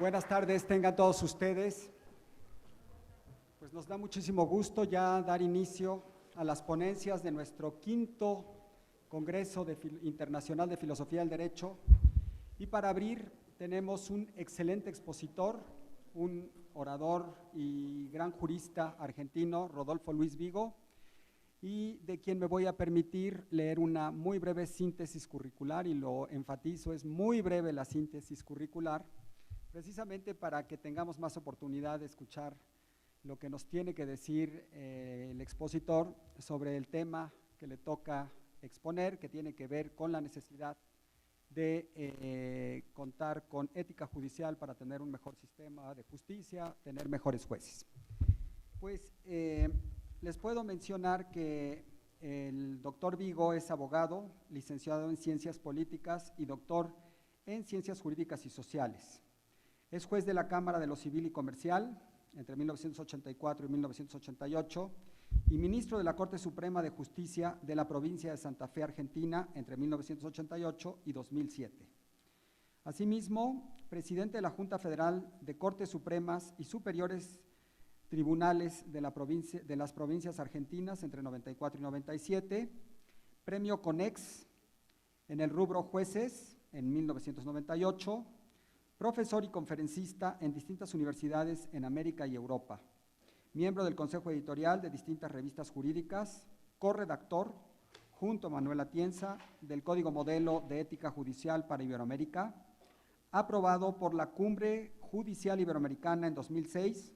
Buenas tardes, tengan todos ustedes. Pues nos da muchísimo gusto ya dar inicio a las ponencias de nuestro quinto Congreso Internacional de Filosofía del Derecho. Y para abrir tenemos un excelente expositor, un orador y gran jurista argentino, Rodolfo Luis Vigo, y de quien me voy a permitir leer una muy breve síntesis curricular, y lo enfatizo, es muy breve la síntesis curricular, precisamente para que tengamos más oportunidad de escuchar lo que nos tiene que decir el expositor sobre el tema que le toca exponer, que tiene que ver con la necesidad de contar con ética judicial para tener un mejor sistema de justicia, tener mejores jueces. Pues les puedo mencionar que el doctor Vigo es abogado, licenciado en Ciencias Políticas y doctor en Ciencias Jurídicas y Sociales. Es juez de la Cámara de lo Civil y Comercial entre 1984 y 1988 y ministro de la Corte Suprema de Justicia de la provincia de Santa Fe, Argentina, entre 1988 y 2007. Asimismo, presidente de la Junta Federal de Cortes Supremas y Superiores Tribunales de las provincias argentinas entre 94 y 97, premio CONEX en el rubro jueces en 1998, profesor y conferencista en distintas universidades en América y Europa, miembro del Consejo Editorial de distintas revistas jurídicas, corredactor, junto a Manuel Atienza, del Código Modelo de Ética Judicial para Iberoamérica, aprobado por la Cumbre Judicial Iberoamericana en 2006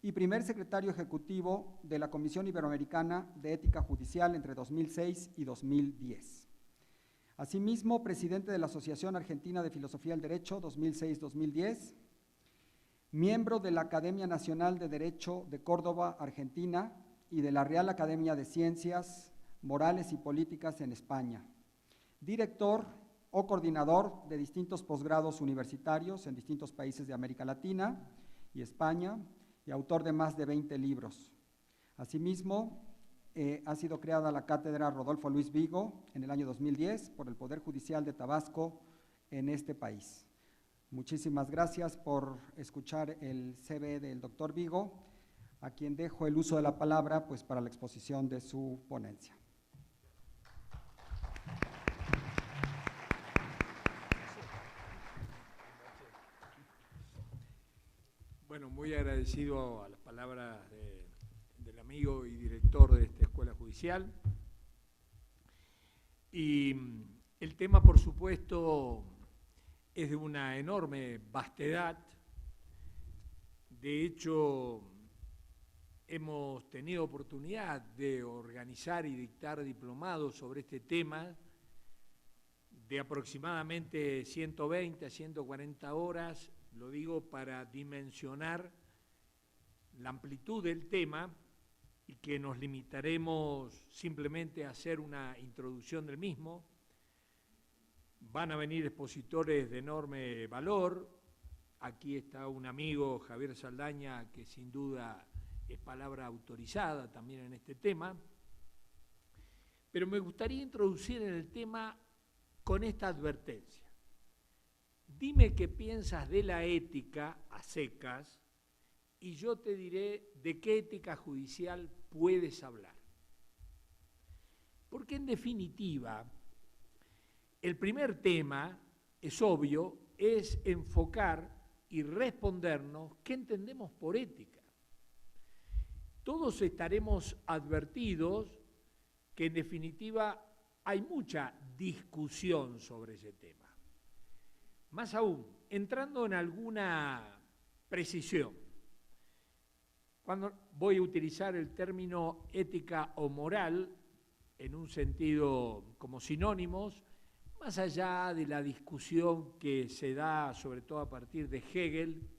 y primer secretario ejecutivo de la Comisión Iberoamericana de Ética Judicial entre 2006 y 2010. Asimismo, presidente de la Asociación Argentina de Filosofía del Derecho 2006-2010, miembro de la Academia Nacional de Derecho de Córdoba, Argentina, y de la Real Academia de Ciencias Morales y Políticas en España, director o coordinador de distintos posgrados universitarios en distintos países de América Latina y España, y autor de más de 20 libros. Asimismo, ha sido creada la cátedra Rodolfo Luis Vigo en el año 2010 por el Poder Judicial de Tabasco en este país. Muchísimas gracias por escuchar el CV del doctor Vigo, a quien dejo el uso de la palabra pues, para la exposición de su ponencia. Bueno, muy agradecido a las palabras del amigo y director de esta escuela judicial. Y el tema, por supuesto, es de una enorme vastedad. De hecho, hemos tenido oportunidad de organizar y dictar diplomados sobre este tema de aproximadamente 120 a 140 horas. Lo digo para dimensionar la amplitud del tema y que nos limitaremos simplemente a hacer una introducción del mismo. Van a venir expositores de enorme valor. Aquí está un amigo, Javier Saldaña, que sin duda es palabra autorizada también en este tema. Pero me gustaría introducir en el tema con esta advertencia. Dime qué piensas de la ética a secas y yo te diré de qué ética judicial puedes hablar. Porque en definitiva, el primer tema, es obvio, es enfocar y respondernos qué entendemos por ética. Todos estaremos advertidos que en definitiva hay mucha discusión sobre ese tema. Más aún, entrando en alguna precisión, cuando voy a utilizar el término ética o moral en un sentido como sinónimos, más allá de la discusión que se da sobre todo a partir de Hegel,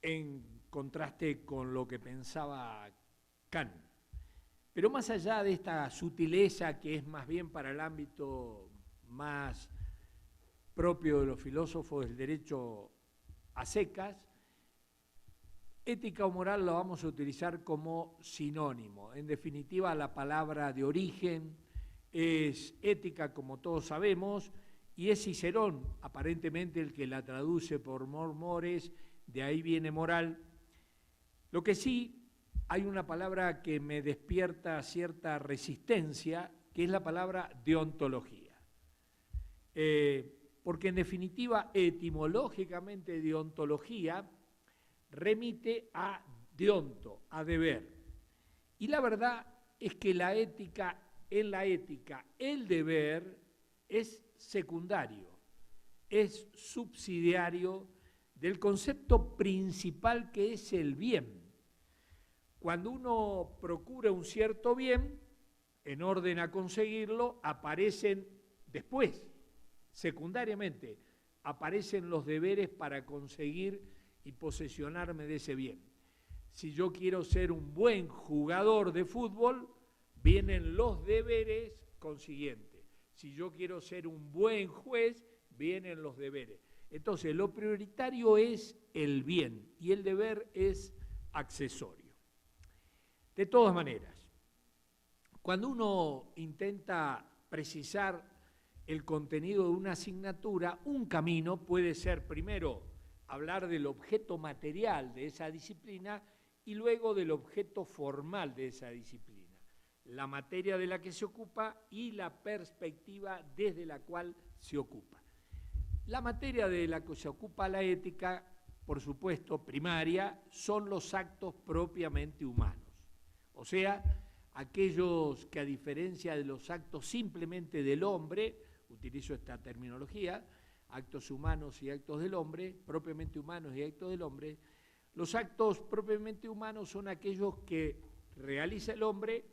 en contraste con lo que pensaba Kant. Pero más allá de esta sutileza que es más bien para el ámbito más propio de los filósofos del derecho a secas, ética o moral lo vamos a utilizar como sinónimo. En definitiva, la palabra de origen es ética, como todos sabemos, y es Cicerón, aparentemente el que la traduce por mores, de ahí viene moral. Lo que sí, hay una palabra que me despierta cierta resistencia, que es la palabra deontología. Porque en definitiva, etimológicamente, deontología remite a deonto, a deber. Y la verdad es que en la ética, el deber es secundario, es subsidiario del concepto principal que es el bien. Cuando uno procura un cierto bien, en orden a conseguirlo, aparecen después, secundariamente, aparecen los deberes para conseguir y posesionarme de ese bien. Si yo quiero ser un buen jugador de fútbol, vienen los deberes consiguientes. Si yo quiero ser un buen juez, vienen los deberes. Entonces, lo prioritario es el bien y el deber es accesorio. De todas maneras, cuando uno intenta precisar el contenido de una asignatura, un camino puede ser primero hablar del objeto material de esa disciplina y luego del objeto formal de esa disciplina, la materia de la que se ocupa y la perspectiva desde la cual se ocupa. La materia de la que se ocupa la ética, por supuesto, primaria, son los actos propiamente humanos. O sea, aquellos que a diferencia de los actos simplemente del hombre, utilizo esta terminología, actos humanos y actos del hombre, propiamente humanos y actos del hombre, los actos propiamente humanos son aquellos que realiza el hombre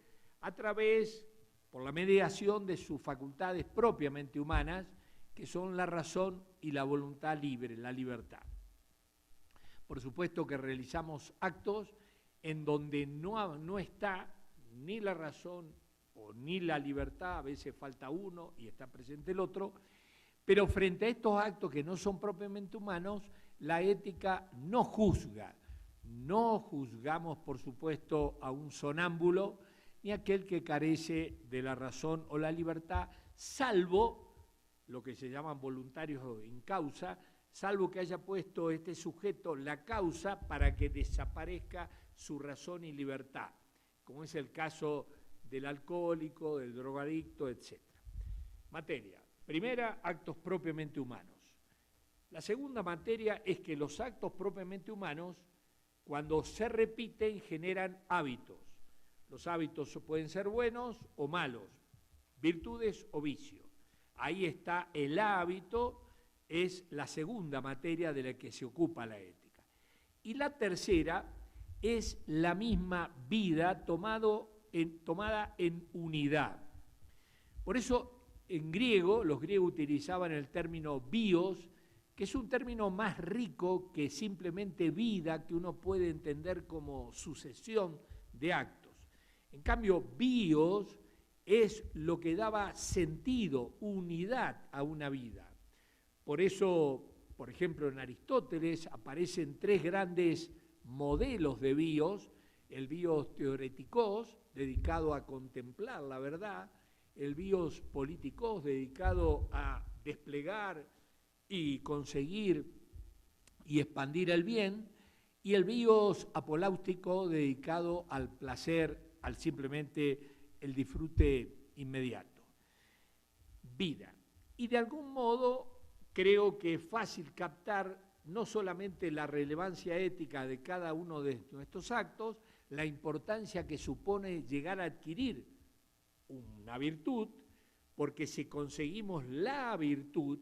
a través, por la mediación de sus facultades propiamente humanas, que son la razón y la voluntad libre, la libertad. Por supuesto que realizamos actos en donde no está ni la razón o ni la libertad, a veces falta uno y está presente el otro, pero frente a estos actos que no son propiamente humanos, la ética no juzga. No juzgamos, por supuesto, a un sonámbulo ni a aquel que carece de la razón o la libertad, salvo lo que se llaman voluntarios in causa, salvo que haya puesto este sujeto la causa para que desaparezca su razón y libertad, como es el caso del alcohólico, del drogadicto, etc. Materia. Primera, actos propiamente humanos. La segunda materia es que los actos propiamente humanos, cuando se repiten, generan hábitos. Los hábitos pueden ser buenos o malos, virtudes o vicios. Ahí está el hábito, es la segunda materia de la que se ocupa la ética. Y la tercera es la misma vida tomada en unidad. Por eso, en griego, los griegos utilizaban el término bios, que es un término más rico que simplemente vida, que uno puede entender como sucesión de actos. En cambio, bios es lo que daba sentido, unidad a una vida. Por eso, por ejemplo, en Aristóteles aparecen tres grandes modelos de bios: el bios teoretikos, dedicado a contemplar la verdad; el bios politikos, dedicado a desplegar y conseguir y expandir el bien; y el bios apoláutico, dedicado al placer, al simplemente el disfrute inmediato. Vida. Y de algún modo creo que es fácil captar no solamente la relevancia ética de cada uno de nuestros actos, la importancia que supone llegar a adquirir una virtud, porque si conseguimos la virtud,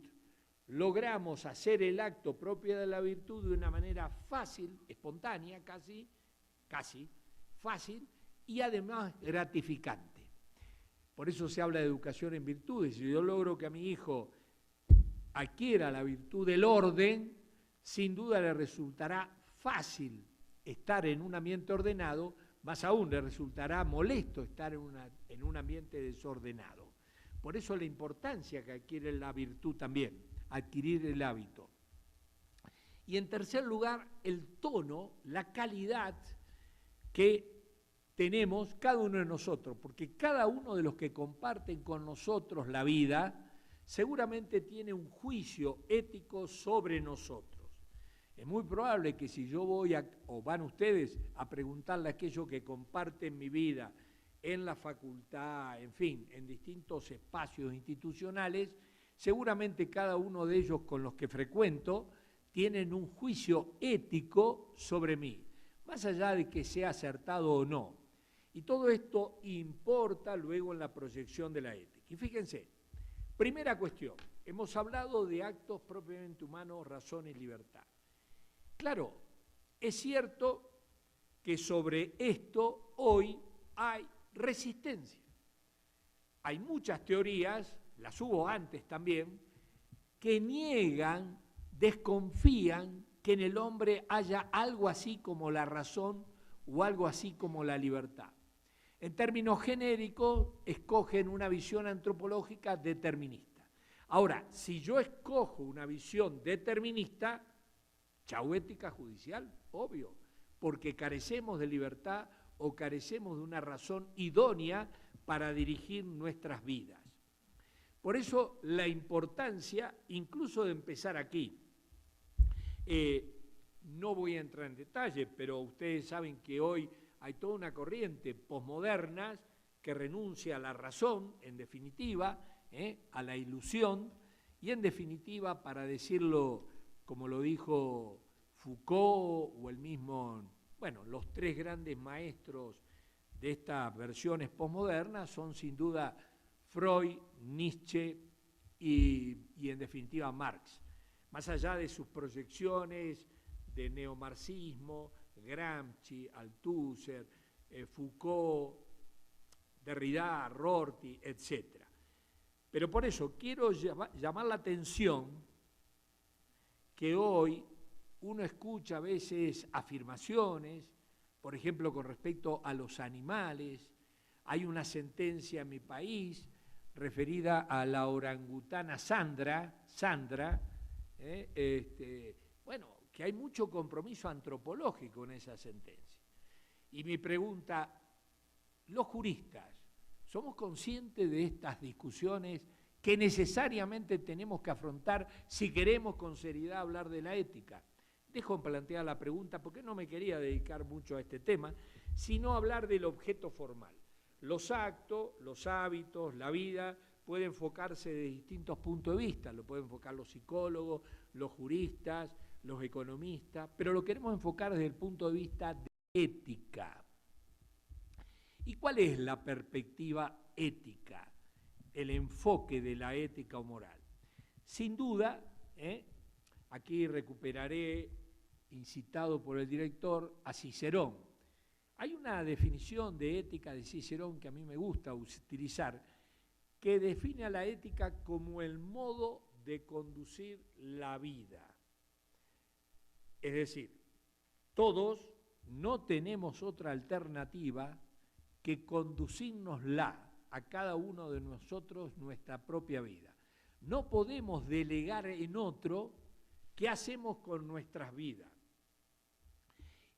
logramos hacer el acto propio de la virtud de una manera fácil, espontánea, casi fácil, y además gratificante. Por eso se habla de educación en virtudes. Si yo logro que a mi hijo adquiera la virtud del orden, sin duda le resultará fácil estar en un ambiente ordenado, más aún le resultará molesto estar en un ambiente desordenado. Por eso la importancia que adquiere la virtud también, adquirir el hábito. Y en tercer lugar, el tono, la calidad que tenemos cada uno de nosotros, porque cada uno de los que comparten con nosotros la vida seguramente tiene un juicio ético sobre nosotros. Es muy probable que si yo voy o van ustedes a preguntarle a aquellos que comparten mi vida en la facultad, en fin, en distintos espacios institucionales, seguramente cada uno de ellos con los que frecuento tienen un juicio ético sobre mí, más allá de que sea acertado o no. Y todo esto importa luego en la proyección de la ética. Y fíjense, primera cuestión, hemos hablado de actos propiamente humanos, razón y libertad. Claro, es cierto que sobre esto hoy hay resistencia. Hay muchas teorías, las hubo antes también, que niegan, desconfían que en el hombre haya algo así como la razón o algo así como la libertad. En términos genéricos, escogen una visión antropológica determinista. Ahora, si yo escojo una visión determinista, chau ética judicial, obvio, porque carecemos de libertad o carecemos de una razón idónea para dirigir nuestras vidas. Por eso la importancia, incluso de empezar aquí, no voy a entrar en detalle, pero ustedes saben que hoy hay toda una corriente posmoderna que renuncia a la razón, en definitiva, a la ilusión, y en definitiva, para decirlo como lo dijo Foucault o el mismo, bueno, los tres grandes maestros de estas versiones posmodernas son sin duda Freud, Nietzsche y en definitiva Marx. Más allá de sus proyecciones de neomarxismo, Gramsci, Althusser, Foucault, Derrida, Rorty, etc. Pero por eso quiero llamar la atención que hoy uno escucha a veces afirmaciones, por ejemplo, con respecto a los animales. Hay una sentencia en mi país referida a la orangutana Sandra, bueno, que hay mucho compromiso antropológico en esa sentencia. Y mi pregunta, los juristas, ¿somos conscientes de estas discusiones que necesariamente tenemos que afrontar si queremos con seriedad hablar de la ética? Dejo plantear la pregunta porque no me quería dedicar mucho a este tema, sino hablar del objeto formal. Los actos, los hábitos, la vida puede enfocarse de distintos puntos de vista, lo pueden enfocar los psicólogos, los juristas, los economistas, pero lo queremos enfocar desde el punto de vista de ética. ¿Y cuál es la perspectiva ética? El enfoque de la ética o moral. Sin duda, aquí recuperaré, incitado por el director, a Cicerón. Hay una definición de ética de Cicerón que a mí me gusta utilizar, que define a la ética como el modo de conducir la vida. Es decir, todos no tenemos otra alternativa que conducirnosla a cada uno de nosotros nuestra propia vida. No podemos delegar en otro qué hacemos con nuestras vidas.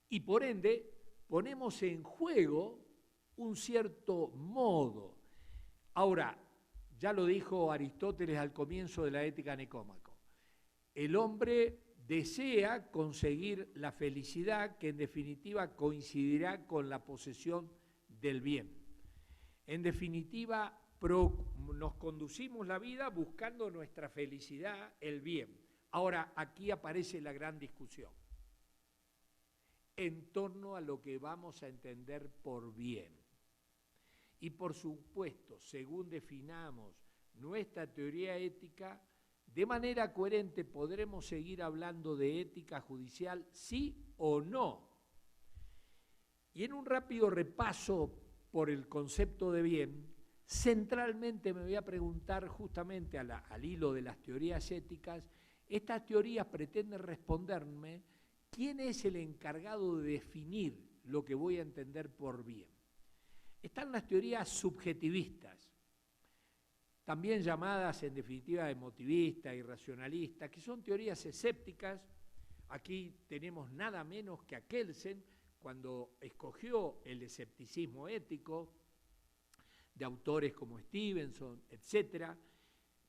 Y por ende, ponemos en juego un cierto modo. Ahora, ya lo dijo Aristóteles al comienzo de la Ética Nicómaco, el hombre desea conseguir la felicidad que en definitiva coincidirá con la posesión del bien. En definitiva, nos conducimos la vida buscando nuestra felicidad, el bien. Ahora, aquí aparece la gran discusión en torno a lo que vamos a entender por bien. Y por supuesto, según definamos nuestra teoría ética, de manera coherente podremos seguir hablando de ética judicial, sí o no. Y en un rápido repaso por el concepto de bien, centralmente me voy a preguntar justamente al hilo de las teorías éticas, estas teorías pretenden responderme quién es el encargado de definir lo que voy a entender por bien. Están las teorías subjetivistas, también llamadas en definitiva emotivistas y racionalistas, que son teorías escépticas. Aquí tenemos nada menos que a Kelsen, cuando escogió el escepticismo ético, de autores como Stevenson, etc.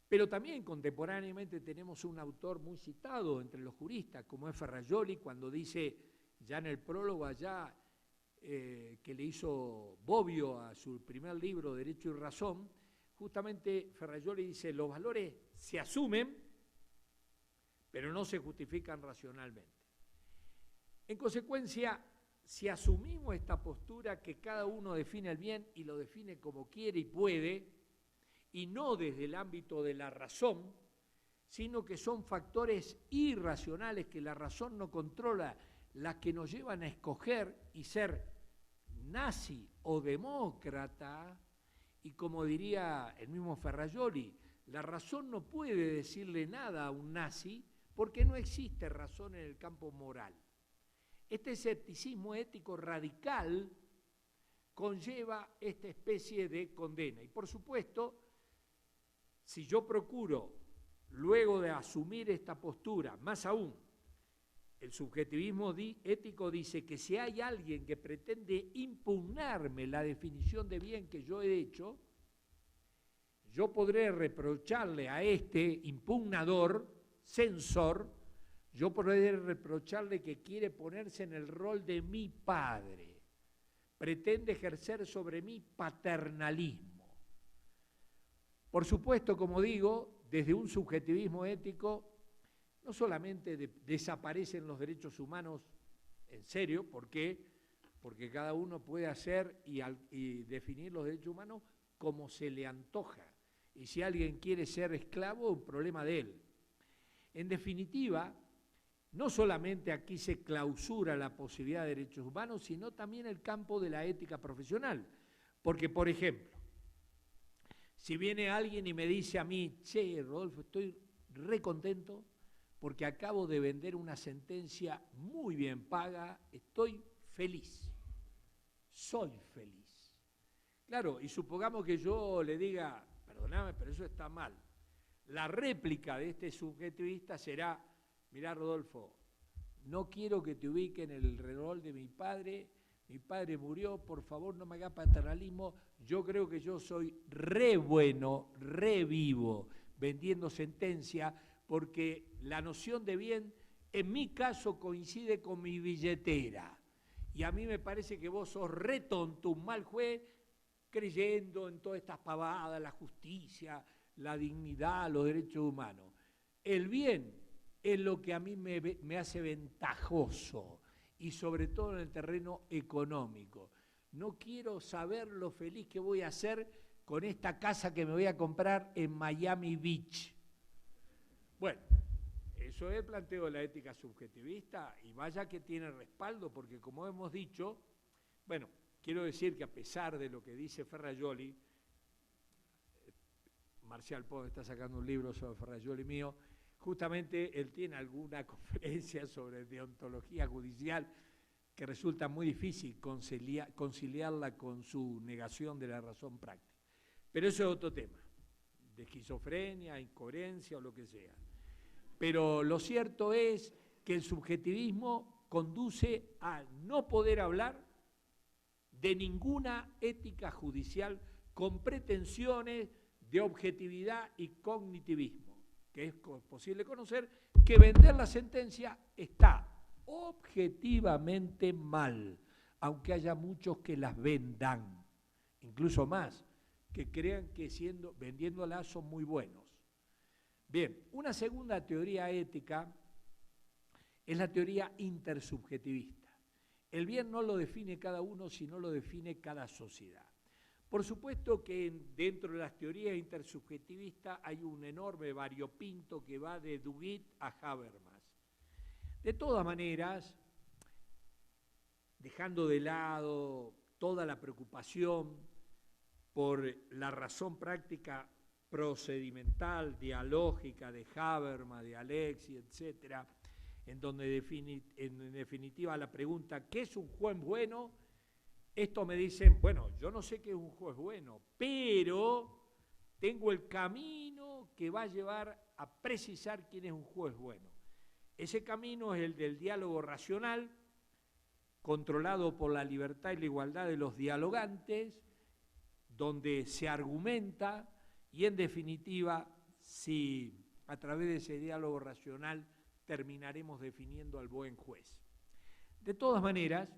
Pero también contemporáneamente tenemos un autor muy citado entre los juristas, como es Ferrajoli, cuando dice, ya en el prólogo allá, que le hizo Bobbio a su primer libro, Derecho y Razón, justamente Ferrajoli dice, los valores se asumen, pero no se justifican racionalmente. En consecuencia, si asumimos esta postura que cada uno define el bien y lo define como quiere y puede, y no desde el ámbito de la razón, sino que son factores irracionales que la razón no controla, las que nos llevan a escoger y ser nazi o demócrata, y como diría el mismo Ferrajoli, la razón no puede decirle nada a un nazi porque no existe razón en el campo moral. Este escepticismo ético radical conlleva esta especie de condena. Y por supuesto, si yo procuro, luego de asumir esta postura, más aún, el subjetivismo ético dice que si hay alguien que pretende impugnarme la definición de bien que yo he hecho, yo podré reprocharle a este impugnador, censor, yo podré reprocharle que quiere ponerse en el rol de mi padre, pretende ejercer sobre mí paternalismo. Por supuesto, como digo, desde un subjetivismo ético, no solamente desaparecen los derechos humanos en serio, ¿por qué? Porque cada uno puede hacer y definir los derechos humanos como se le antoja. Y si alguien quiere ser esclavo, un problema de él. En definitiva, no solamente aquí se clausura la posibilidad de derechos humanos, sino también el campo de la ética profesional. Porque, por ejemplo, si viene alguien y me dice a mí, che, Rodolfo, estoy re contento porque acabo de vender una sentencia muy bien paga, estoy feliz, soy feliz. Claro, y supongamos que yo le diga, perdóname, pero eso está mal. La réplica de este subjetivista será, mirá, Rodolfo, no quiero que te ubique en el rol de mi padre murió, por favor no me hagas paternalismo, yo creo que yo soy re bueno, re vivo, vendiendo sentencia, porque la noción de bien, en mi caso, coincide con mi billetera. Y a mí me parece que vos sos re tonto, un mal juez, creyendo en todas estas pavadas, la justicia, la dignidad, los derechos humanos. El bien es lo que a mí me hace ventajoso, y sobre todo en el terreno económico. No quiero saber lo feliz que voy a hacer con esta casa que me voy a comprar en Miami Beach. Bueno, eso es el planteo de la ética subjetivista y vaya que tiene respaldo, porque como hemos dicho, bueno, quiero decir que a pesar de lo que dice Ferrajoli, Marcial Pons está sacando un libro sobre Ferrajoli mío, justamente él tiene alguna conferencia sobre deontología judicial que resulta muy difícil conciliarla con su negación de la razón práctica. Pero eso es otro tema, de esquizofrenia, incoherencia o lo que sea. Pero lo cierto es que el subjetivismo conduce a no poder hablar de ninguna ética judicial con pretensiones de objetividad y cognitivismo, que es posible conocer que vender la sentencia está objetivamente mal, aunque haya muchos que las vendan, incluso más, que crean que vendiéndolas son muy buenos. Bien, una segunda teoría ética es la teoría intersubjetivista. El bien no lo define cada uno, sino lo define cada sociedad. Por supuesto que dentro de las teorías intersubjetivistas hay un enorme variopinto que va de Duguid a Habermas. De todas maneras, dejando de lado toda la preocupación por la razón práctica procedimental, dialógica de Habermas, de Alexis, etcétera, en donde en definitiva la pregunta ¿qué es un juez bueno? Esto me dicen, bueno, yo no sé qué es un juez bueno, pero tengo el camino que va a llevar a precisar quién es un juez bueno. Ese camino es el del diálogo racional, controlado por la libertad y la igualdad de los dialogantes, donde se argumenta y en definitiva si a través de ese diálogo racional terminaremos definiendo al buen juez. De todas maneras,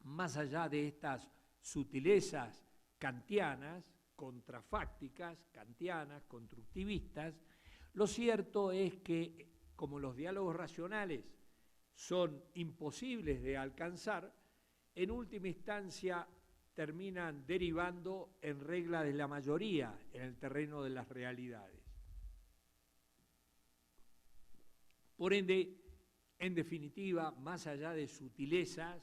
más allá de estas sutilezas kantianas, contrafácticas, kantianas, constructivistas, lo cierto es que, como los diálogos racionales son imposibles de alcanzar, en última instancia terminan derivando en reglas de la mayoría en el terreno de las realidades. Por ende, en definitiva, más allá de sutilezas,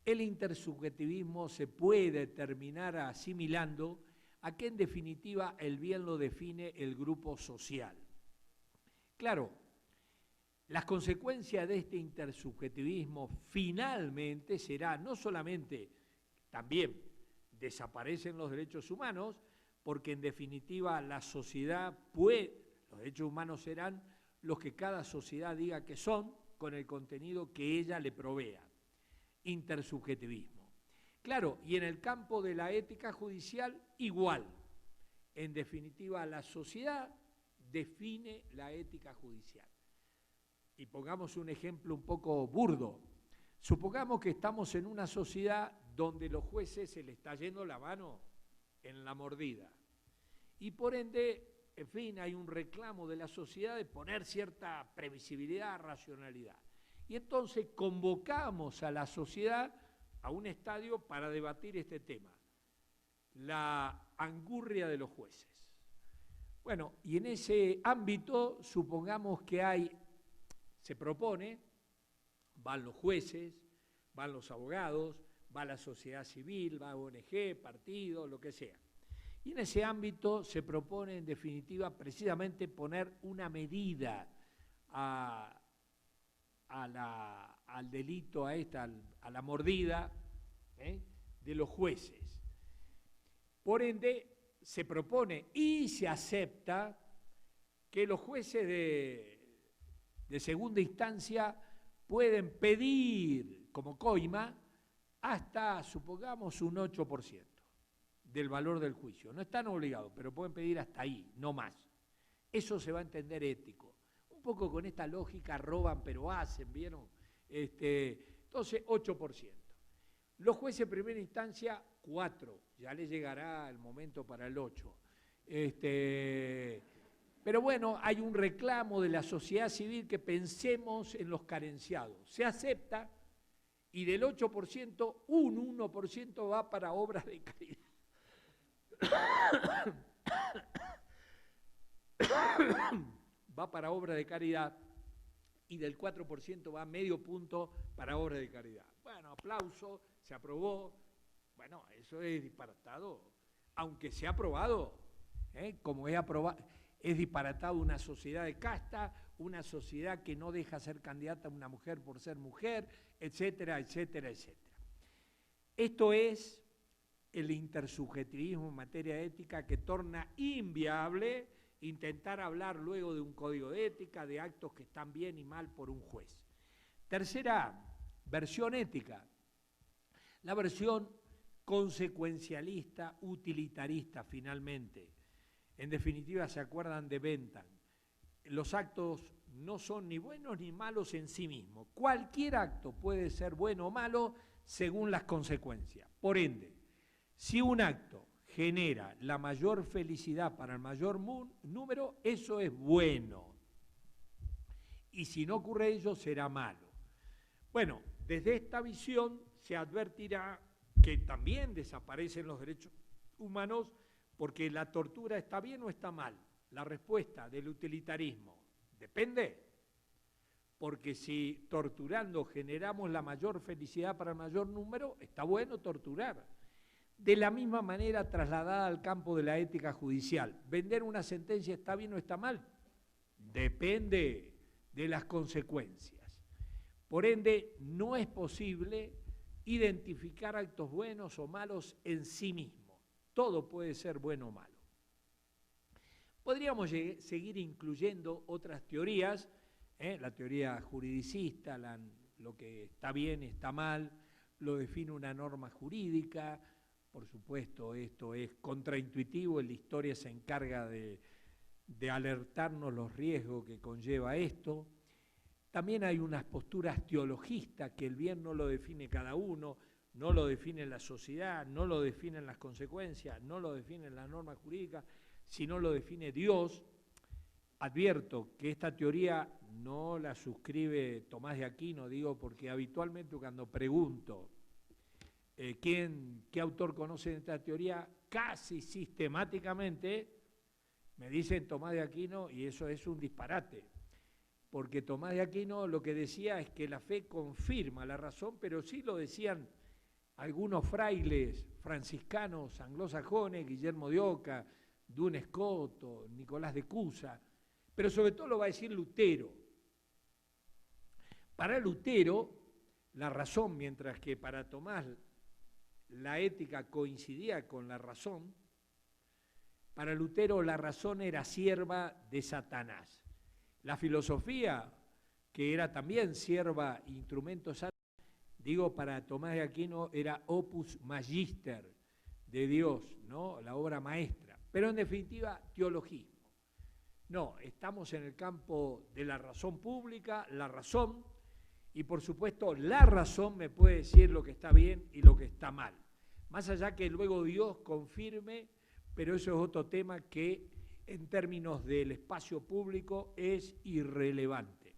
el intersubjetivismo se puede terminar asimilando a que en definitiva el bien lo define el grupo social. Claro, las consecuencias de este intersubjetivismo finalmente será no solamente también desaparecen los derechos humanos, porque en definitiva la sociedad los derechos humanos serán los que cada sociedad diga que son, con el contenido que ella le provea. Intersubjetivismo. Claro, y en el campo de la ética judicial, igual. En definitiva, la sociedad define la ética judicial. Y pongamos un ejemplo un poco burdo. Supongamos que estamos en una sociedad donde los jueces se les está yendo la mano en la mordida. Y por ende, en fin, hay un reclamo de la sociedad de poner cierta previsibilidad, racionalidad. Y entonces convocamos a la sociedad a un estadio para debatir este tema, la angurria de los jueces. Bueno, y en ese ámbito supongamos que se propone, van los jueces, van los abogados, va la sociedad civil, va ONG, partido, lo que sea. Y en ese ámbito se propone, en definitiva, precisamente poner una medida al delito, a la mordida de los jueces. Por ende, se propone y se acepta que los jueces de segunda instancia pueden pedir como coima hasta, supongamos, un 8% del valor del juicio. No están obligados, pero pueden pedir hasta ahí, no más. Eso se va a entender ético. Un poco con esta lógica roban pero hacen, ¿vieron? Entonces, 8%. Los jueces de primera instancia, 4%. Ya les llegará el momento para el 8%. Pero bueno, hay un reclamo de la sociedad civil que pensemos en los carenciados. Se acepta y del 8%, un 1% va para obras de caridad. Va para obras de caridad y del 4% va medio punto para obras de caridad. Bueno, aplauso, se aprobó. Bueno, eso es disparatado. Aunque se ha aprobado, como es disparatado una sociedad de casta, una sociedad que no deja ser candidata a una mujer por ser mujer, etcétera, etcétera, etcétera. Esto es el intersubjetivismo en materia ética que torna inviable intentar hablar luego de un código de ética, de actos que están bien y mal por un juez. Tercera versión ética, la versión consecuencialista, utilitarista finalmente. En definitiva, se acuerdan de Bentham. Los actos no son ni buenos ni malos en sí mismos. Cualquier acto puede ser bueno o malo según las consecuencias. Por ende, si un acto genera la mayor felicidad para el mayor número, eso es bueno. Y si no ocurre ello, será malo. Bueno, desde esta visión se advertirá que también desaparecen los derechos humanos porque la tortura está bien o está mal. La respuesta del utilitarismo depende, porque si torturando generamos la mayor felicidad para el mayor número, está bueno torturar. De la misma manera trasladada al campo de la ética judicial, ¿vender una sentencia está bien o está mal? Depende de las consecuencias. Por ende, no es posible identificar actos buenos o malos en sí mismos. Todo puede ser bueno o malo. Podríamos seguir incluyendo otras teorías, la teoría juridicista, lo que está bien, está mal, lo define una norma jurídica. Por supuesto, esto es contraintuitivo, la historia se encarga de de alertarnos los riesgos que conlleva esto. También hay unas posturas teologistas que el bien no lo define cada uno, no lo define la sociedad, no lo definen las consecuencias, no lo definen las normas jurídicas, sino lo define Dios. Advierto que esta teoría no la suscribe Tomás de Aquino, digo, porque habitualmente cuando pregunto qué autor conoce esta teoría, casi sistemáticamente me dicen Tomás de Aquino, y eso es un disparate, porque Tomás de Aquino lo que decía es que la fe confirma la razón, pero sí lo decían algunos frailes franciscanos anglosajones, Guillermo de Oca, Duns Scoto, Nicolás de Cusa, pero sobre todo lo va a decir Lutero. Para Lutero, la razón, mientras que para Tomás la ética coincidía con la razón, para Lutero la razón era sierva de Satanás. La filosofía, que era también sierva, instrumento de Satanás, digo, para Tomás de Aquino era opus magister de Dios, ¿no? La obra maestra. Pero en definitiva, teologismo. No, estamos en el campo de la razón pública, la razón, y por supuesto la razón me puede decir lo que está bien y lo que está mal. Más allá que luego Dios confirme, pero eso es otro tema que en términos del espacio público es irrelevante.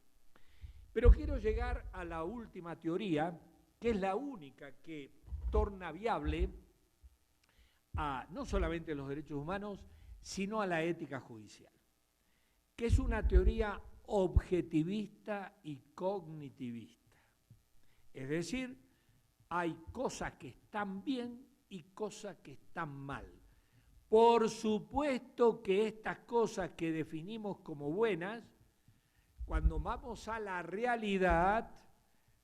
Pero quiero llegar a la última teoría, que es la única que torna viable a no solamente los derechos humanos, sino a la ética judicial, que es una teoría objetivista y cognitivista. Es decir, hay cosas que están bien y cosas que están mal. Por supuesto que estas cosas que definimos como buenas, cuando vamos a la realidad,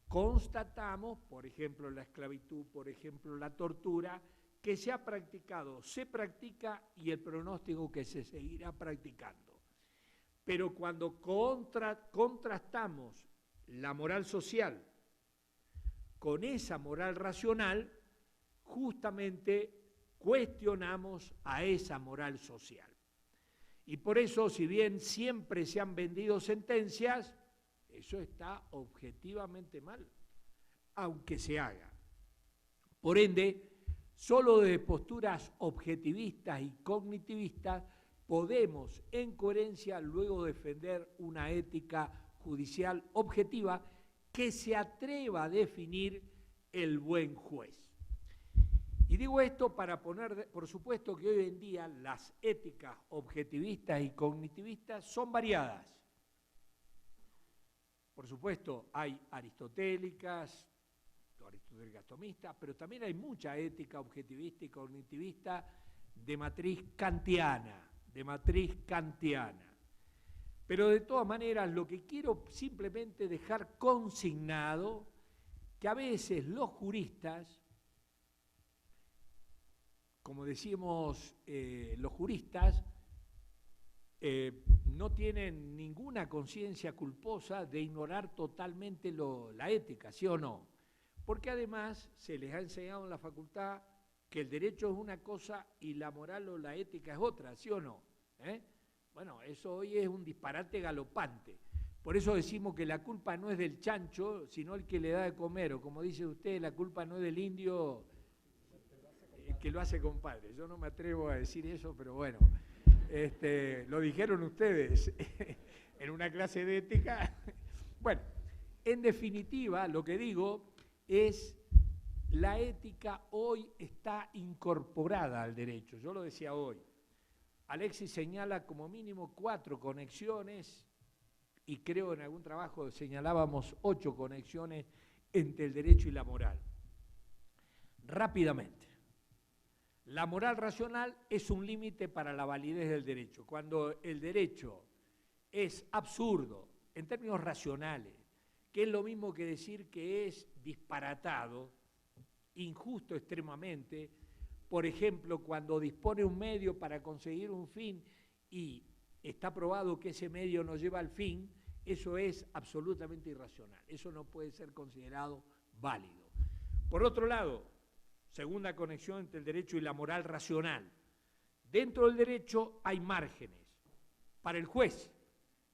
constatamos, por ejemplo, la esclavitud, por ejemplo, la tortura, que se ha practicado, se practica y el pronóstico que se seguirá practicando. Pero cuando contrastamos la moral social con esa moral racional, justamente cuestionamos a esa moral social. Y por eso, si bien siempre se han vendido sentencias, eso está objetivamente mal, aunque se haga. Por ende, solo de posturas objetivistas y cognitivistas podemos, en coherencia, luego defender una ética judicial objetiva que se atreva a definir el buen juez. Y digo esto para poner, por supuesto que hoy en día las éticas objetivistas y cognitivistas son variadas. Por supuesto, hay aristotélicas, tomistas, pero también hay mucha ética objetivista y cognitivista de matriz kantiana, Pero de todas maneras, lo que quiero simplemente dejar consignado, que a veces los juristas, como decimos los juristas, no tienen ninguna conciencia culposa de ignorar totalmente la ética, ¿sí o no? Porque además se les ha enseñado en la facultad que el derecho es una cosa y la moral o la ética es otra, ¿sí o no? Bueno, eso hoy es un disparate galopante. Por eso decimos que la culpa no es del chancho, sino el que le da de comer, o como dice usted, la culpa no es del indio, que lo hace compadre. Yo no me atrevo a decir eso, pero bueno, lo dijeron ustedes en una clase de ética. Bueno, en definitiva, lo que digo es, la ética hoy está incorporada al derecho. Yo lo decía hoy. Alexis señala como mínimo 4 conexiones, y creo en algún trabajo señalábamos 8 conexiones entre el derecho y la moral. Rápidamente. La moral racional es un límite para la validez del derecho. Cuando el derecho es absurdo, en términos racionales, que es lo mismo que decir que es disparatado, injusto extremadamente, por ejemplo, cuando dispone un medio para conseguir un fin y está probado que ese medio no lleva al fin, eso es absolutamente irracional. Eso no puede ser considerado válido. Por otro lado, segunda conexión entre el derecho y la moral racional. Dentro del derecho hay márgenes. para el juez.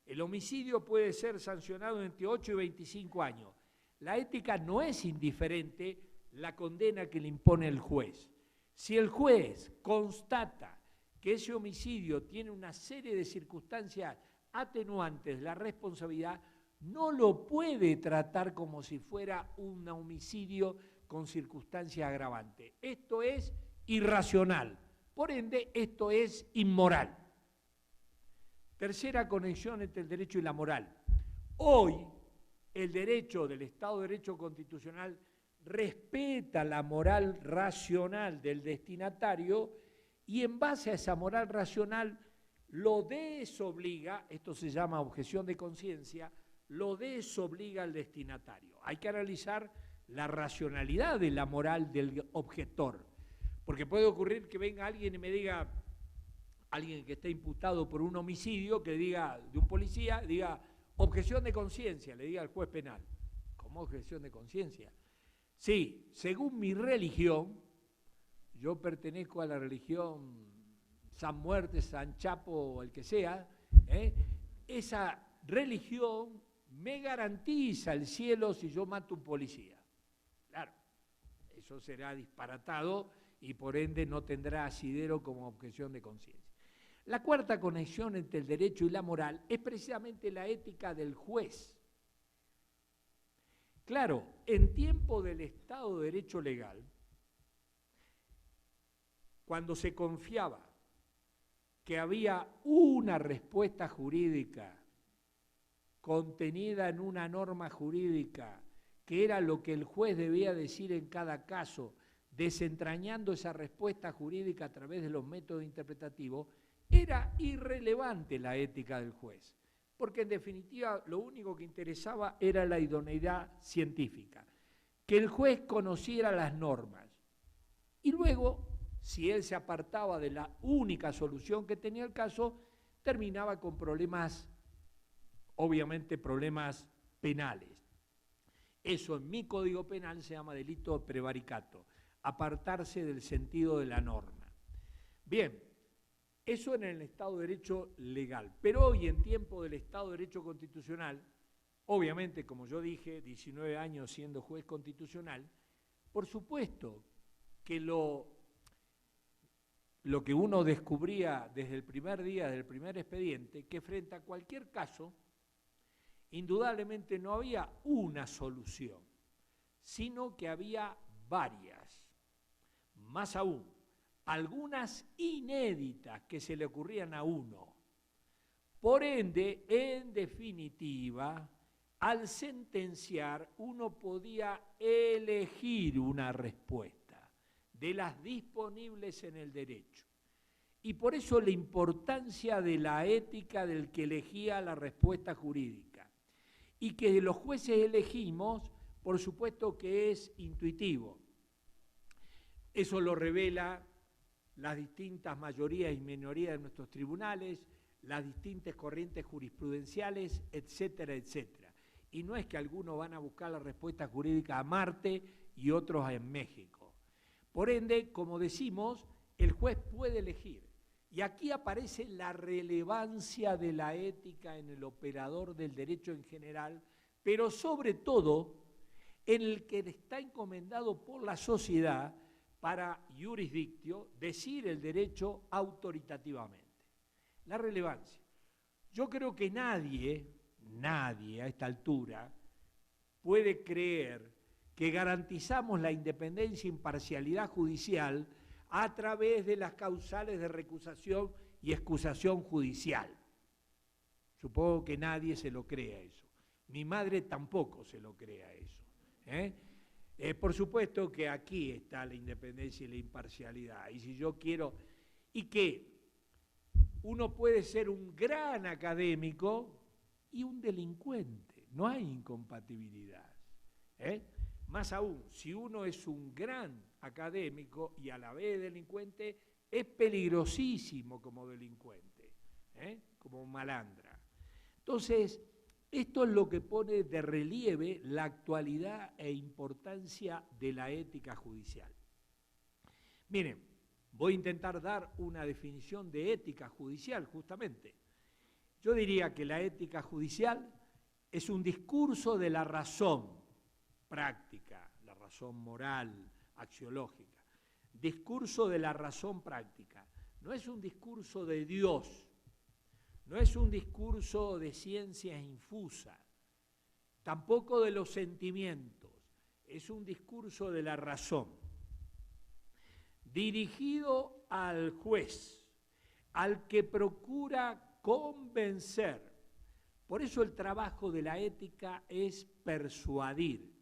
El homicidio puede ser sancionado entre 8 y 25 años. La ética no es indiferente la condena que le impone el juez. Si el juez constata que ese homicidio tiene una serie de circunstancias atenuantes de la responsabilidad, no lo puede tratar como si fuera un homicidio con circunstancias agravantes. Esto es irracional, por ende, esto es inmoral. Tercera conexión entre el derecho y la moral. Hoy, el derecho del Estado de Derecho constitucional respeta la moral racional del destinatario y en base a esa moral racional lo desobliga, esto se llama objeción de conciencia, lo desobliga al destinatario. Hay que analizar la racionalidad de la moral del objetor, porque puede ocurrir que venga alguien y me diga, alguien que esté imputado por un homicidio, que diga, de un policía, diga, objeción de conciencia, le diga al juez penal. ¿Cómo objeción de conciencia? Sí, según mi religión, yo pertenezco a la religión San Muerte, San Chapo o el que sea, esa religión me garantiza el cielo si yo mato a un policía. Claro, eso será disparatado y por ende no tendrá asidero como objeción de conciencia. La cuarta conexión entre el derecho y la moral es precisamente la ética del juez. Claro, en tiempo del Estado de Derecho legal, cuando se confiaba que había una respuesta jurídica contenida en una norma jurídica, que era lo que el juez debía decir en cada caso, desentrañando esa respuesta jurídica a través de los métodos interpretativos, era irrelevante la ética del juez, porque en definitiva lo único que interesaba era la idoneidad científica, que el juez conociera las normas. Y luego, si él se apartaba de la única solución que tenía el caso, terminaba con problemas, obviamente problemas penales. Eso en mi Código Penal se llama delito de prevaricato, apartarse del sentido de la norma. Bien, eso en el Estado de Derecho legal, pero hoy en tiempo del Estado de Derecho constitucional, obviamente, como yo dije, 19 años siendo juez constitucional, por supuesto que lo que uno descubría desde el primer día, del primer expediente, que frente a cualquier caso, indudablemente no había una solución, sino que había varias. Más aún, algunas inéditas que se le ocurrían a uno. Por ende, en definitiva, al sentenciar, uno podía elegir una respuesta de las disponibles en el derecho. Y por eso la importancia de la ética del que elegía la respuesta jurídica. Y que los jueces elegimos, por supuesto que es intuitivo. Eso lo revela las distintas mayorías y minorías de nuestros tribunales, las distintas corrientes jurisprudenciales, etcétera, etcétera. Y no es que algunos van a buscar la respuesta jurídica a Marte y otros en México. Por ende, como decimos, el juez puede elegir. Y aquí aparece la relevancia de la ética en el operador del derecho en general, pero sobre todo en el que está encomendado por la sociedad para jurisdictio decir el derecho autoritativamente. La relevancia. Yo creo que nadie a esta altura puede creer que garantizamos la independencia e imparcialidad judicial a través de las causales de recusación y excusación judicial. Supongo que nadie se lo crea eso. Mi madre tampoco se lo crea eso. Por supuesto que aquí está la independencia y la imparcialidad. Y si yo quiero, y que uno puede ser un gran académico y un delincuente, no hay incompatibilidad. Más aún, si uno es un gran académico y a la vez delincuente, es peligrosísimo como delincuente, como malandra. Entonces, esto es lo que pone de relieve la actualidad e importancia de la ética judicial. Miren, voy a intentar dar una definición de ética judicial, justamente. Yo diría que la ética judicial es un discurso de la razón práctica, la razón moral, axiológica. Discurso de la razón práctica. No es un discurso de Dios, no es un discurso de ciencias infusas, tampoco de los sentimientos, es un discurso de la razón, dirigido al juez, al que procura convencer. Por eso el trabajo de la ética es persuadir.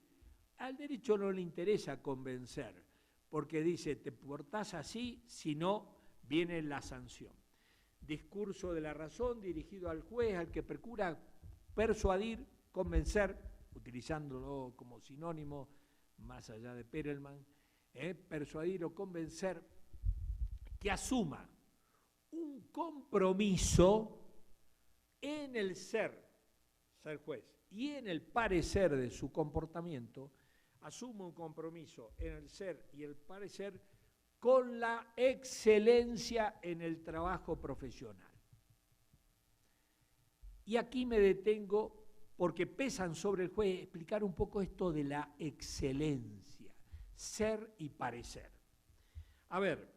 Al derecho no le interesa convencer, porque dice, te portás así, si no, viene la sanción. Discurso de la razón dirigido al juez, al que procura persuadir, convencer, utilizándolo como sinónimo, más allá de Perelman, persuadir o convencer, que asuma un compromiso en el ser juez, y en el parecer de su comportamiento, asume un compromiso en el ser y el parecer con la excelencia en el trabajo profesional. Y aquí me detengo porque pesan sobre el juez explicar un poco esto de la excelencia, ser y parecer. A ver,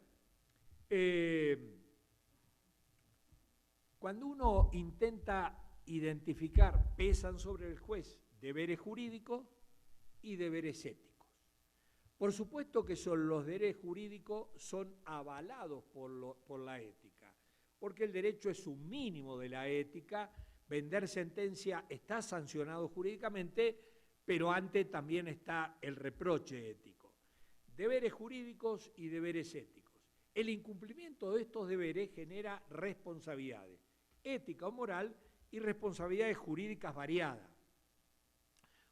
cuando uno intenta identificar, pesan sobre el juez deberes jurídicos y deberes éticos. Por supuesto que los deberes jurídicos son avalados por la ética, porque el derecho es un mínimo de la ética. Vender sentencia está sancionado jurídicamente, pero antes también está el reproche ético. Deberes jurídicos y deberes éticos. El incumplimiento de estos deberes genera responsabilidades, ética o moral, y responsabilidades jurídicas variadas.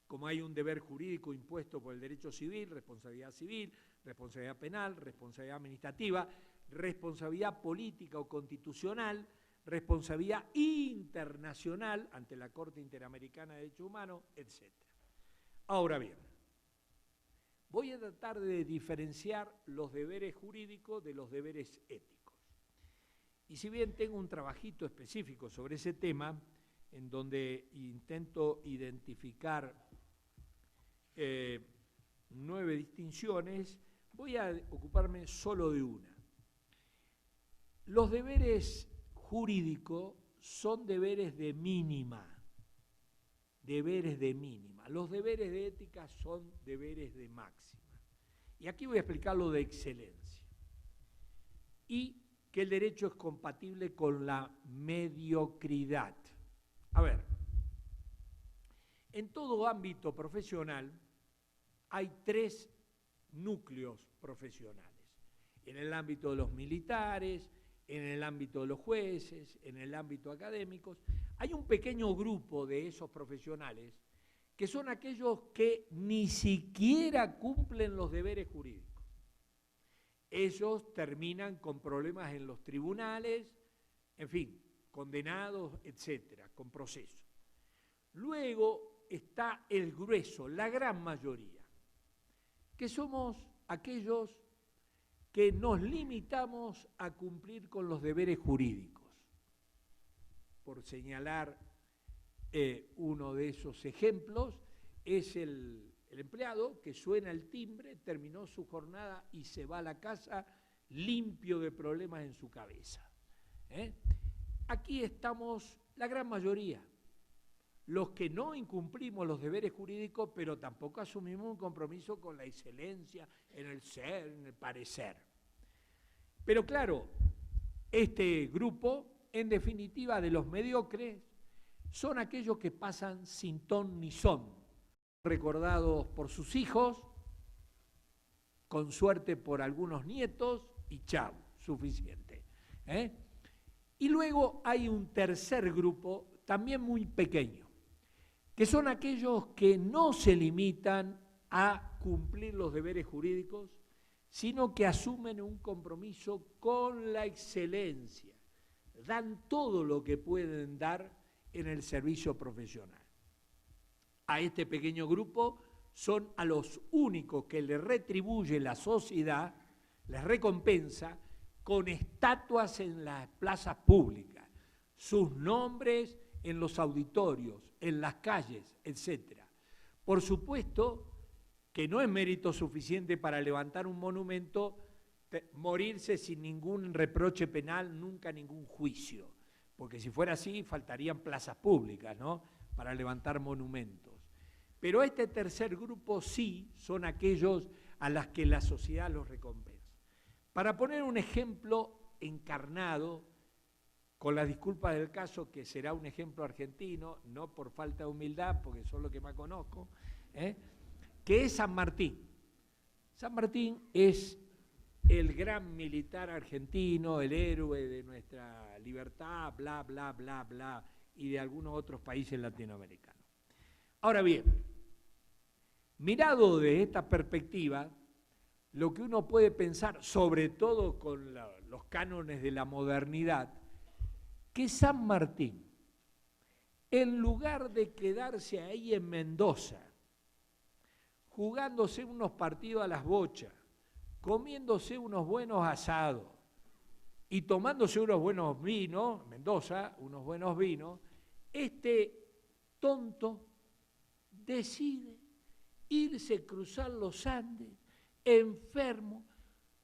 Como hay un deber jurídico impuesto por el derecho civil, responsabilidad penal, responsabilidad administrativa, responsabilidad política o constitucional, responsabilidad internacional ante la Corte Interamericana de Derechos Humanos, etc. Ahora bien, voy a tratar de diferenciar los deberes jurídicos de los deberes éticos. Y si bien tengo un trabajito específico sobre ese tema, en donde intento identificar 9 distinciones, voy a ocuparme solo de una. Los deberes jurídicos son deberes de mínima. Los deberes de ética son deberes de máxima. Y aquí voy a explicar lo de excelencia. Y que el derecho es compatible con la mediocridad. A ver, en todo ámbito profesional hay 3 núcleos profesionales. En el ámbito de los militares, en el ámbito de los jueces, en el ámbito académico, hay un pequeño grupo de esos profesionales que son aquellos que ni siquiera cumplen los deberes jurídicos. Ellos terminan con problemas en los tribunales, en fin, condenados, etcétera, con procesos. Luego está el grueso, la gran mayoría, que somos aquellos que nos limitamos a cumplir con los deberes jurídicos. Por señalar uno de esos ejemplos, es el empleado que suena el timbre, terminó su jornada y se va a la casa limpio de problemas en su cabeza. Aquí estamos la gran mayoría, los que no incumplimos los deberes jurídicos, pero tampoco asumimos un compromiso con la excelencia en el ser, en el parecer. Pero claro, este grupo, en definitiva, de los mediocres, son aquellos que pasan sin ton ni son, recordados por sus hijos, con suerte por algunos nietos, y chau, suficiente. Y luego hay un tercer grupo, también muy pequeño, que son aquellos que no se limitan a cumplir los deberes jurídicos, sino que asumen un compromiso con la excelencia, dan todo lo que pueden dar en el servicio profesional. A este pequeño grupo son a los únicos que les retribuye la sociedad, les recompensa con estatuas en las plazas públicas. sus nombres en los auditorios, en las calles, etc. Por supuesto que no es mérito suficiente para levantar un monumento morirse sin ningún reproche penal, nunca ningún juicio, porque si fuera así faltarían plazas públicas, ¿no?, para levantar monumentos. Pero este tercer grupo sí son aquellos a los que la sociedad los recompensa. Para poner un ejemplo encarnado, con las disculpas del caso, que será un ejemplo argentino, no por falta de humildad, porque son los que más conozco, que es San Martín. San Martín es el gran militar argentino, el héroe de nuestra libertad, bla, bla, bla, bla, y de algunos otros países latinoamericanos. Ahora bien, mirado de esta perspectiva, lo que uno puede pensar, sobre todo con los cánones de la modernidad, que San Martín, en lugar de quedarse ahí en Mendoza, jugándose unos partidos a las bochas, comiéndose unos buenos asados y tomándose unos buenos vinos, Mendoza, unos buenos vinos, este tonto decide irse, cruzar los Andes, enfermo,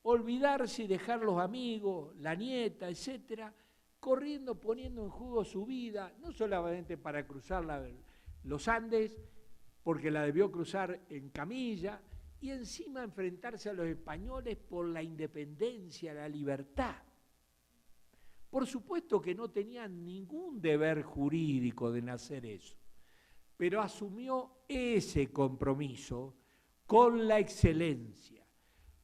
olvidarse y dejar los amigos, la nieta, etcétera, corriendo, poniendo en juego su vida, no solamente para cruzar los Andes, porque la debió cruzar en camilla, y encima enfrentarse a los españoles por la independencia, la libertad. Por supuesto que no tenía ningún deber jurídico de hacer eso, pero asumió ese compromiso con la excelencia.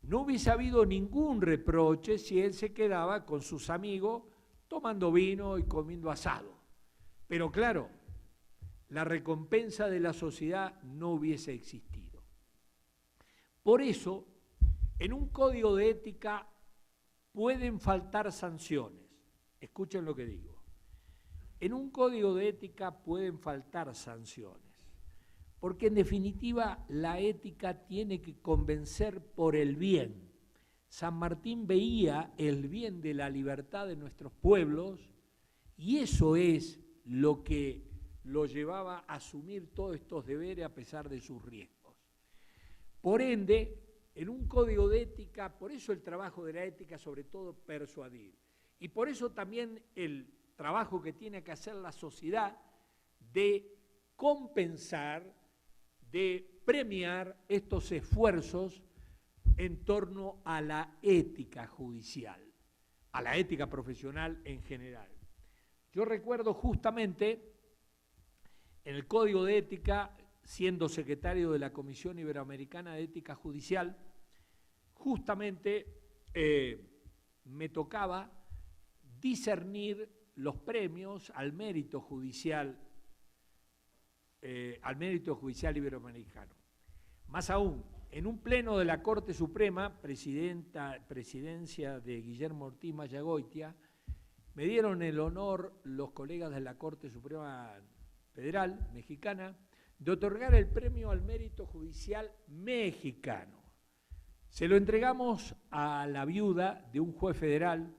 No hubiese habido ningún reproche si él se quedaba con sus amigos tomando vino y comiendo asado. Pero claro, la recompensa de la sociedad no hubiese existido. Por eso, en un código de ética pueden faltar sanciones. Escuchen lo que digo. En un código de ética pueden faltar sanciones, porque en definitiva la ética tiene que convencer por el bien. San Martín veía el bien de la libertad de nuestros pueblos y eso es lo que lo llevaba a asumir todos estos deberes a pesar de sus riesgos. Por ende, en un código de ética, por eso el trabajo de la ética, sobre todo persuadir, y por eso también el trabajo que tiene que hacer la sociedad de compensar, de premiar estos esfuerzos en torno a la ética judicial, a la ética profesional en general. Yo recuerdo justamente en el Código de Ética, siendo secretario de la Comisión Iberoamericana de Ética Judicial, justamente me tocaba discernir los premios al mérito judicial iberoamericano. Más aún, en un pleno de la Corte Suprema, presidencia de Guillermo Ortiz Mayagoitia, me dieron el honor los colegas de la Corte Suprema Federal mexicana de otorgar el premio al mérito judicial mexicano. Se lo entregamos a la viuda de un juez federal.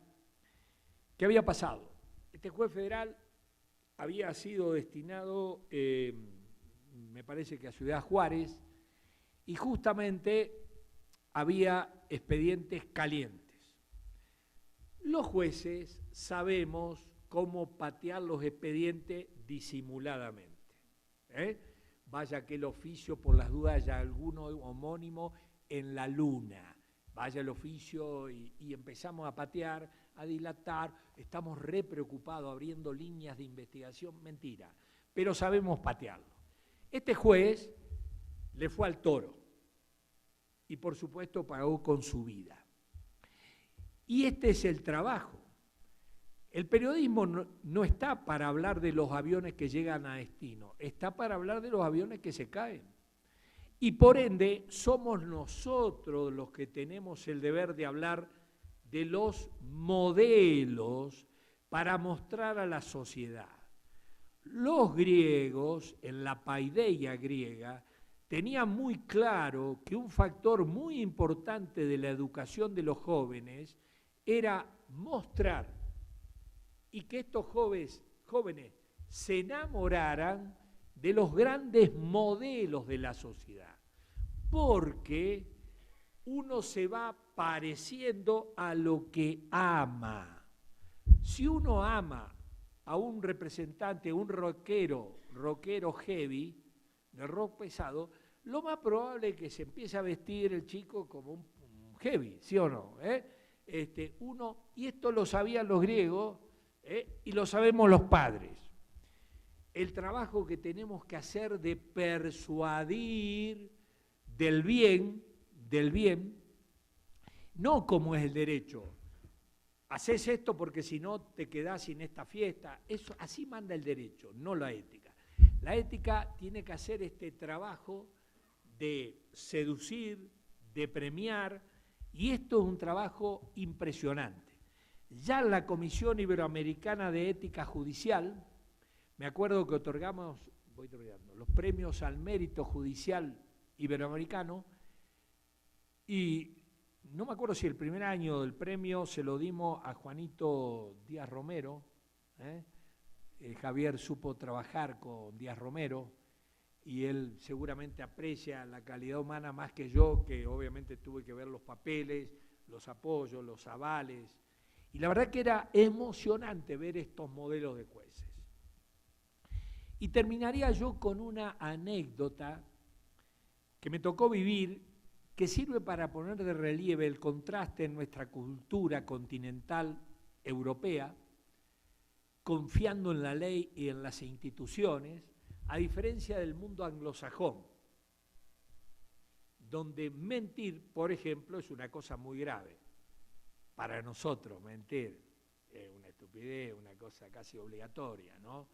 ¿Qué había pasado? Este juez federal había sido destinado, me parece que a Ciudad Juárez, y justamente había expedientes calientes. Los jueces sabemos cómo patear los expedientes disimuladamente. Vaya que el oficio, por las dudas, haya alguno homónimo en la luna. Vaya el oficio y empezamos a patear, a dilatar, estamos re preocupados abriendo líneas de investigación, mentira, pero sabemos patearlo. Este juez le fue al toro y por supuesto pagó con su vida. Y este es el trabajo. El periodismo no está para hablar de los aviones que llegan a destino, está para hablar de los aviones que se caen. Y por ende somos nosotros los que tenemos el deber de hablar de los modelos para mostrar a la sociedad. Los griegos, en la paideia griega, tenían muy claro que un factor muy importante de la educación de los jóvenes era mostrar y que estos jóvenes se enamoraran de los grandes modelos de la sociedad, porque uno se va pareciendo a lo que ama. Si uno ama a un representante, un rockero heavy, de rock pesado, lo más probable es que se empiece a vestir el chico como un heavy, ¿sí o no? Y esto lo sabían los griegos y lo sabemos los padres. El trabajo que tenemos que hacer de persuadir del bien, no como es el derecho. Haces esto porque si no te quedás sin esta fiesta. Eso, así manda el derecho, no la ética. La ética tiene que hacer este trabajo de seducir, de premiar, y esto es un trabajo impresionante. Ya en la Comisión Iberoamericana de Ética Judicial, me acuerdo que otorgamos, los premios al mérito judicial iberoamericano, y no me acuerdo si el primer año del premio se lo dimos a Juanito Díaz Romero. Javier supo trabajar con Díaz Romero y él seguramente aprecia la calidad humana más que yo, que obviamente tuve que ver los papeles, los apoyos, los avales. Y la verdad que era emocionante ver estos modelos de jueces. Y terminaría yo con una anécdota que me tocó vivir, que sirve para poner de relieve el contraste en nuestra cultura continental europea, confiando en la ley y en las instituciones, a diferencia del mundo anglosajón, donde mentir, por ejemplo, es una cosa muy grave. Para nosotros mentir es una estupidez, una cosa casi obligatoria, ¿no?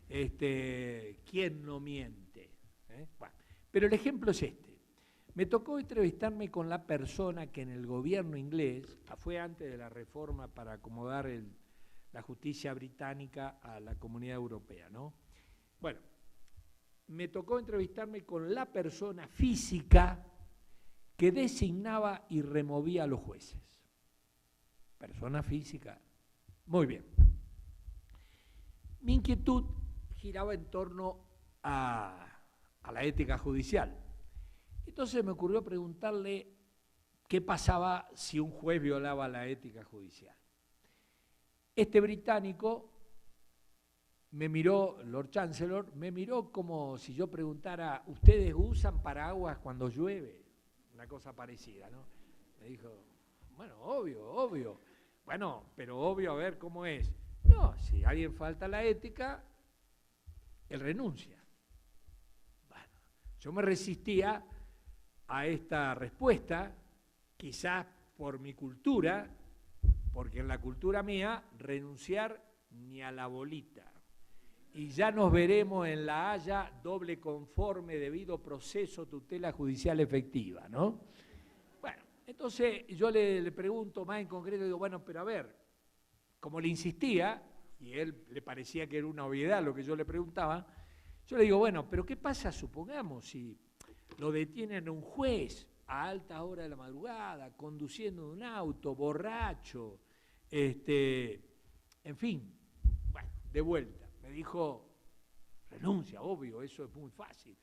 ¿Quién no miente? Bueno, pero el ejemplo es este. Me tocó entrevistarme con la persona que en el gobierno inglés, fue antes de la reforma para acomodar la justicia británica a la Comunidad Europea, ¿no? Bueno, me tocó entrevistarme con la persona física que designaba y removía a los jueces. Persona física. Muy bien. Mi inquietud giraba en torno a la ética judicial. Entonces me ocurrió preguntarle qué pasaba si un juez violaba la ética judicial. Este británico me miró, Lord Chancellor, me miró como si yo preguntara, ¿ustedes usan paraguas cuando llueve? Una cosa parecida, ¿no? Me dijo, bueno, obvio. Bueno, pero obvio, a ver cómo es. No, si alguien falta la ética, él renuncia. Bueno, yo me resistía a esta respuesta, quizás por mi cultura, porque en la cultura mía, renunciar ni a la bolita. Y ya nos veremos en La Haya, doble conforme, debido proceso, tutela judicial efectiva, ¿no? Bueno, entonces yo le pregunto más en concreto, digo, bueno, pero a ver, como le insistía, y a él le parecía que era una obviedad lo que yo le preguntaba, yo le digo, bueno, pero ¿qué pasa, supongamos, si lo detienen un juez a alta hora de la madrugada, conduciendo un auto, borracho, en fin, bueno, de vuelta. Me dijo, renuncia, obvio, eso es muy fácil.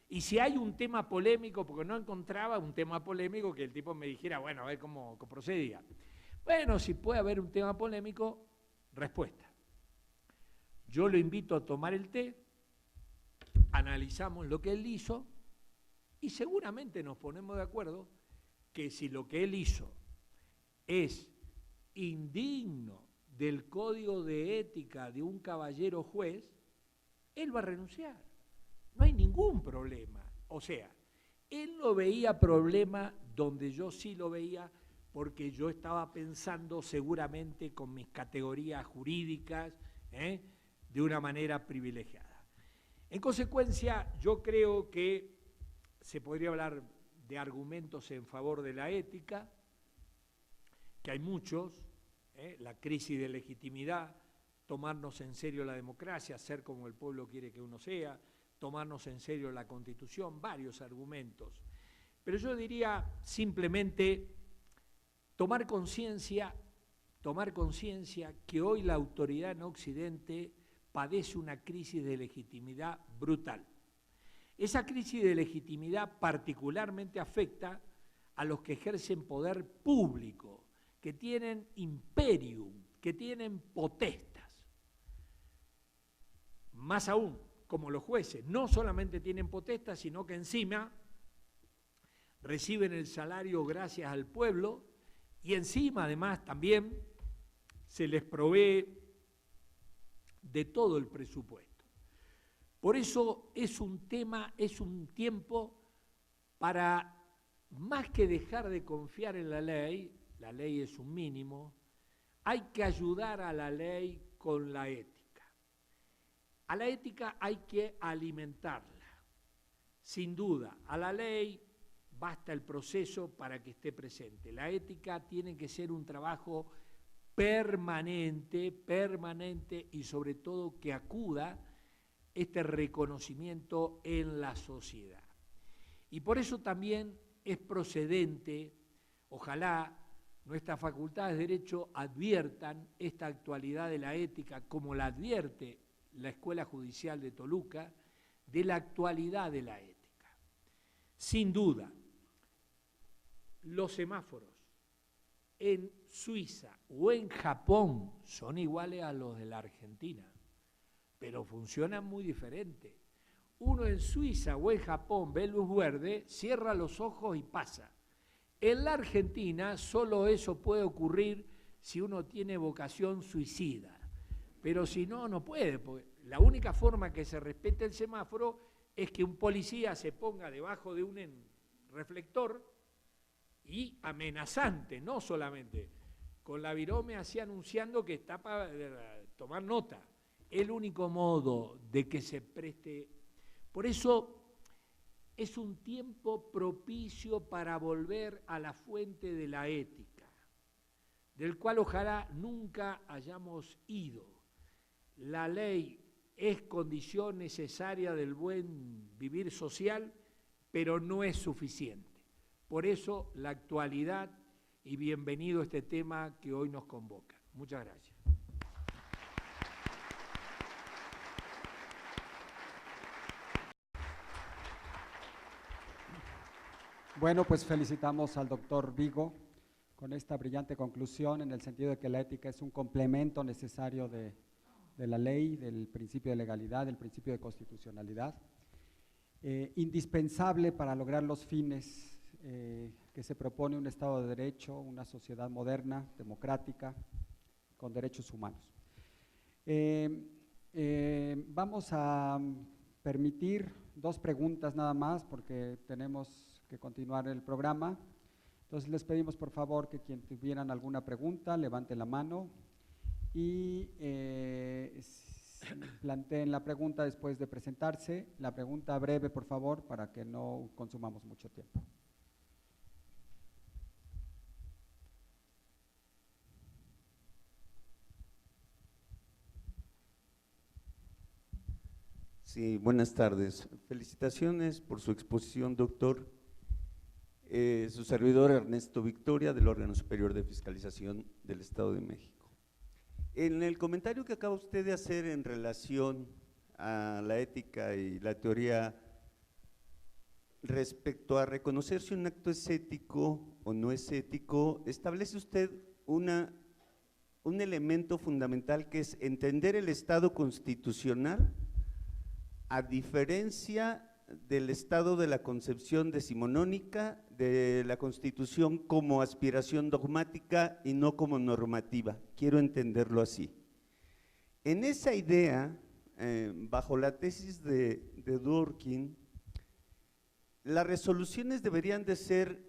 Y si hay un tema polémico, porque no encontraba un tema polémico que el tipo me dijera, bueno, a ver cómo procedía. Bueno, si puede haber un tema polémico, respuesta. Yo lo invito a tomar el té, analizamos lo que él hizo y seguramente nos ponemos de acuerdo que si lo que él hizo es indigno del código de ética de un caballero juez, él va a renunciar. No hay ningún problema. O sea, él no veía problema donde yo sí lo veía, porque yo estaba pensando seguramente con mis categorías jurídicas, de una manera privilegiada. En consecuencia, yo creo que se podría hablar de argumentos en favor de la ética, que hay muchos, la crisis de legitimidad, tomarnos en serio la democracia, ser como el pueblo quiere que uno sea, tomarnos en serio la Constitución, varios argumentos. Pero yo diría simplemente tomar conciencia tomar conciencia que hoy la autoridad en Occidente padece una crisis de legitimidad brutal. Esa crisis de legitimidad particularmente afecta a los que ejercen poder público, que tienen imperium, que tienen potestas. Más aún, como los jueces, no solamente tienen potestas, sino que encima reciben el salario gracias al pueblo y encima, además, también se les provee de todo el presupuesto. Por eso es un tiempo para, más que dejar de confiar en la ley es un mínimo, hay que ayudar a la ley con la ética. A la ética hay que alimentarla, sin duda. A la ley basta el proceso para que esté presente. La ética tiene que ser un trabajo permanente y sobre todo que acuda este reconocimiento en la sociedad. Y por eso también es procedente, ojalá nuestras facultades de Derecho adviertan esta actualidad de la ética, como la advierte la Escuela Judicial de Toluca, de la actualidad de la ética. Sin duda, los semáforos en Suiza o en Japón son iguales a los de la Argentina, pero funcionan muy diferente. Uno en Suiza o en Japón ve luz verde, cierra los ojos y pasa. En la Argentina solo eso puede ocurrir si uno tiene vocación suicida, pero si no, no puede, porque la única forma que se respete el semáforo es que un policía se ponga debajo de un reflector y amenazante, no solamente con la virome así anunciando que está para tomar nota. El único modo de que se preste. Por eso es un tiempo propicio para volver a la fuente de la ética, del cual ojalá nunca hayamos ido. La ley es condición necesaria del buen vivir social, pero no es suficiente. Por eso la actualidad y bienvenido a este tema que hoy nos convoca. Muchas gracias. Bueno, pues felicitamos al doctor Vigo con esta brillante conclusión en el sentido de que la ética es un complemento necesario de la ley, del principio de legalidad, del principio de constitucionalidad, indispensable para lograr los fines que se propone un Estado de Derecho, una sociedad moderna, democrática, con derechos humanos. Vamos a permitir 2 preguntas nada más porque tenemos que continuar el programa. Entonces les pedimos por favor que quien tuvieran alguna pregunta levante la mano y planteen la pregunta después de presentarse. La pregunta breve por favor para que no consumamos mucho tiempo. Sí, buenas tardes. Felicitaciones por su exposición, doctor. Su servidor Ernesto Victoria, del órgano superior de fiscalización del Estado de México. En el comentario que acaba usted de hacer en relación a la ética y la teoría respecto a reconocer si un acto es ético o no es ético, establece usted un elemento fundamental que es entender el Estado constitucional a diferencia del estado de la concepción decimonónica de la Constitución como aspiración dogmática y no como normativa. Quiero entenderlo así. En esa idea, bajo la tesis de Dworkin, las resoluciones deberían de ser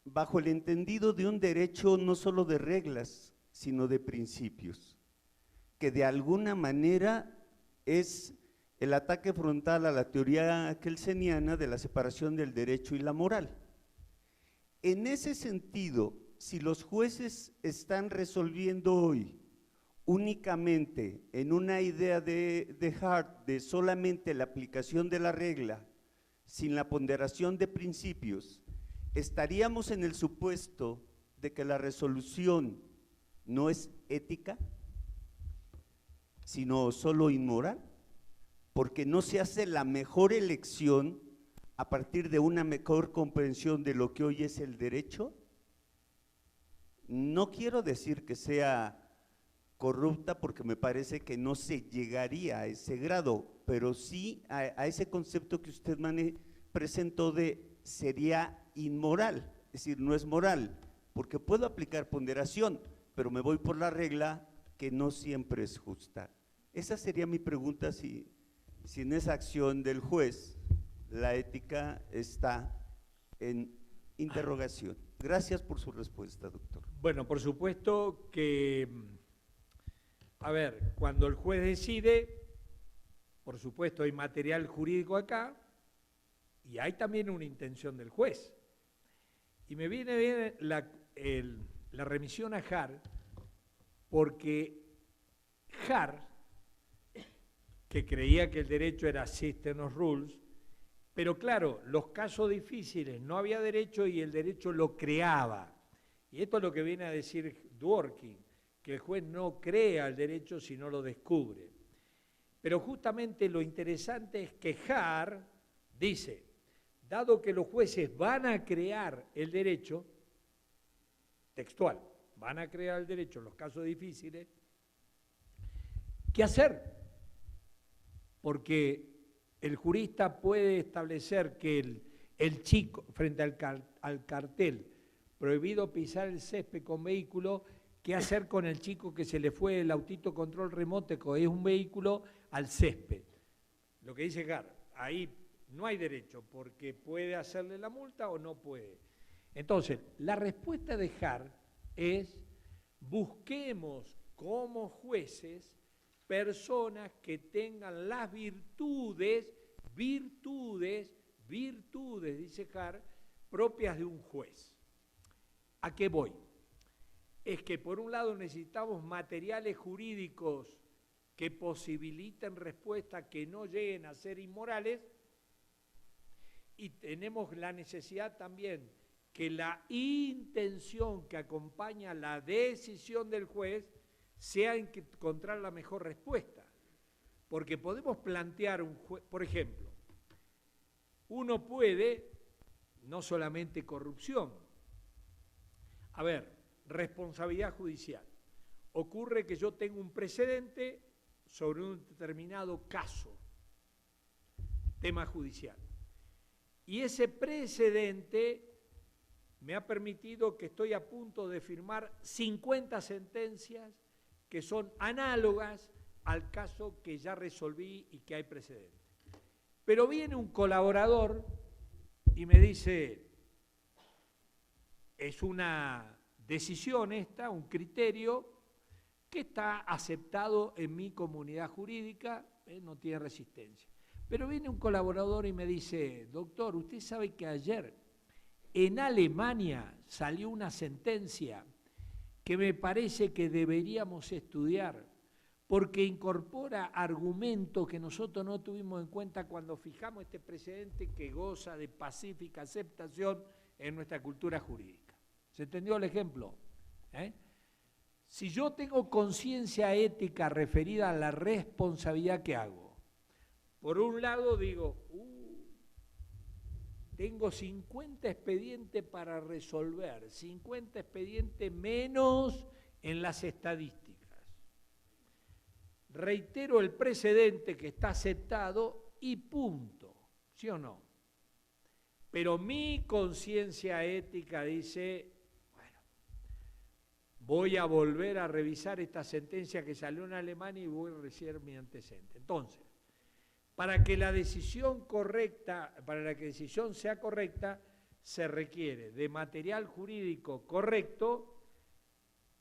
bajo el entendido de un derecho no solo de reglas, sino de principios, que de alguna manera es el ataque frontal a la teoría kelseniana de la separación del derecho y la moral. En ese sentido, si los jueces están resolviendo hoy únicamente en una idea de Hart de solamente la aplicación de la regla, sin la ponderación de principios, estaríamos en el supuesto de que la resolución no es ética, sino solo inmoral, porque no se hace la mejor elección a partir de una mejor comprensión de lo que hoy es el derecho. No quiero decir que sea corrupta, porque me parece que no se llegaría a ese grado, pero sí a ese concepto que usted presentó de sería inmoral, es decir, no es moral, porque puedo aplicar ponderación, pero me voy por la regla que no siempre es justa. Esa sería mi pregunta, si en esa acción del juez la ética está en interrogación. Gracias por su respuesta, doctor. Bueno, por supuesto que, a ver, cuando el juez decide, por supuesto hay material jurídico acá y hay también una intención del juez. Y me viene bien la remisión a Har, porque Har, que creía que el derecho era system of rules, pero claro, los casos difíciles no había derecho y el derecho lo creaba. Y esto es lo que viene a decir Dworkin, que el juez no crea el derecho sino lo descubre. Pero justamente lo interesante es que Har dice, dado que los jueces van a crear el derecho, textual, van a crear el derecho en los casos difíciles, ¿qué hacer? Porque el jurista puede establecer que el chico, frente al cartel, prohibido pisar el césped con vehículo, ¿qué hacer con el chico que se le fue el autito control remoto, que es un vehículo, al césped? Lo que dice Har, ahí no hay derecho, porque puede hacerle la multa o no puede. Entonces, la respuesta de Har es, busquemos como jueces personas que tengan las virtudes, dice Har, propias de un juez. ¿A qué voy? Es que por un lado necesitamos materiales jurídicos que posibiliten respuestas que no lleguen a ser inmorales, y tenemos la necesidad también que la intención que acompaña la decisión del juez sea encontrar la mejor respuesta. Porque podemos plantear por ejemplo, uno puede, no solamente corrupción, a ver, responsabilidad judicial. Ocurre que yo tengo un precedente sobre un determinado caso, tema judicial. Y ese precedente me ha permitido que estoy a punto de firmar 50 sentencias que son análogas al caso que ya resolví y que hay precedente. Pero viene un colaborador y me dice, es una decisión esta, un criterio que está aceptado en mi comunidad jurídica, no tiene resistencia. Pero viene un colaborador y me dice, doctor, usted sabe que ayer en Alemania salió una sentencia que me parece que deberíamos estudiar, porque incorpora argumentos que nosotros no tuvimos en cuenta cuando fijamos este precedente que goza de pacífica aceptación en nuestra cultura jurídica. ¿Se entendió el ejemplo? Si yo tengo conciencia ética referida a la responsabilidad que hago, por un lado digo, tengo 50 expedientes para resolver, 50 expedientes menos en las estadísticas. Reitero el precedente que está aceptado y punto, ¿sí o no? Pero mi conciencia ética dice, bueno, voy a volver a revisar esta sentencia que salió en Alemania y voy a revisar mi antecedente. Entonces, para que la decisión sea correcta, se requiere de material jurídico correcto.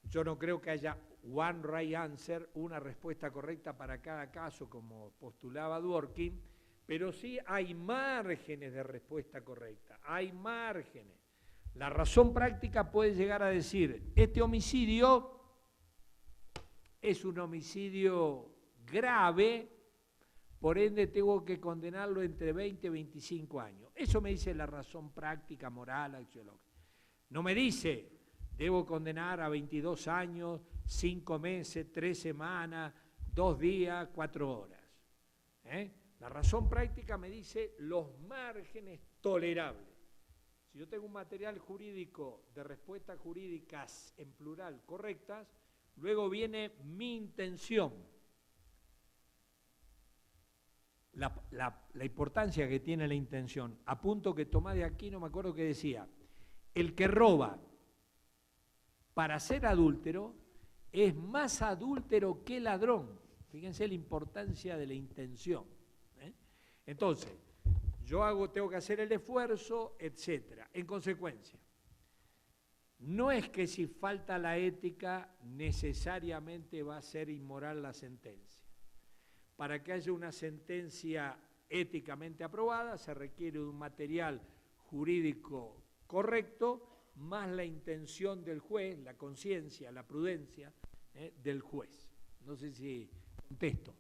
Yo no creo que haya one right answer, una respuesta correcta para cada caso, como postulaba Dworkin, pero sí hay márgenes de respuesta correcta, hay márgenes. La razón práctica puede llegar a decir, este homicidio es un homicidio grave, por ende tengo que condenarlo entre 20 y 25 años. Eso me dice la razón práctica, moral, axiológica. No me dice, debo condenar a 22 años, 5 meses, 3 semanas, 2 días, 4 horas. La razón práctica me dice los márgenes tolerables. Si yo tengo un material jurídico de respuestas jurídicas en plural correctas, luego viene mi intención. La importancia que tiene la intención. A punto que Tomás de Aquino, me acuerdo que decía, el que roba para ser adúltero es más adúltero que ladrón. Fíjense la importancia de la intención. Entonces, tengo que hacer el esfuerzo, etc. En consecuencia, no es que si falta la ética necesariamente va a ser inmoral la sentencia. Para que haya una sentencia éticamente aprobada se requiere de un material jurídico correcto, más la intención del juez, la conciencia, la prudencia del juez. No sé si contesto.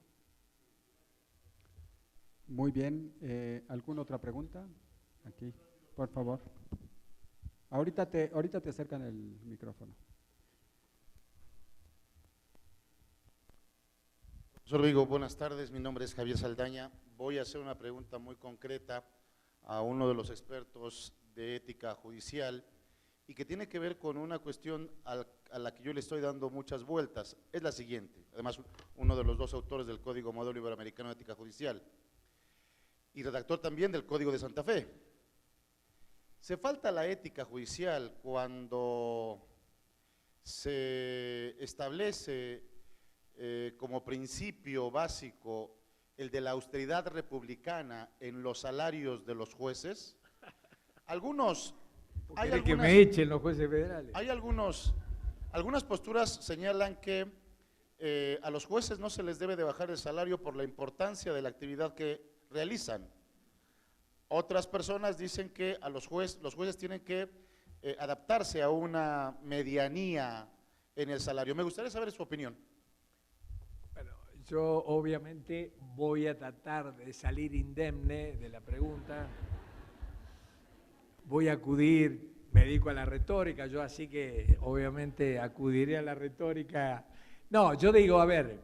Muy bien. ¿Alguna otra pregunta? Aquí, por favor. Ahorita te acercan el micrófono. Profesor Vigo, buenas tardes. Mi nombre es Javier Saldaña. Voy a hacer una pregunta muy concreta a uno de los expertos de ética judicial y que tiene que ver con una cuestión a la que yo le estoy dando muchas vueltas. Es la siguiente, además uno de los 2 autores del Código Modelo Iberoamericano de Ética Judicial y redactor también del Código de Santa Fe. Se falta la ética judicial cuando se establece como principio básico el de la austeridad republicana en los salarios de los jueces. ¿Quiere que me echen los jueces federales? Hay algunas posturas señalan que a los jueces no se les debe de bajar el salario por la importancia de la actividad que realizan. Otras personas dicen que los jueces tienen que adaptarse a una medianía en el salario. Me gustaría saber su opinión. Bueno, yo obviamente voy a tratar de salir indemne de la pregunta. Voy a acudir, me dedico a la retórica, yo así que obviamente acudiré a la retórica. No, yo digo, a ver,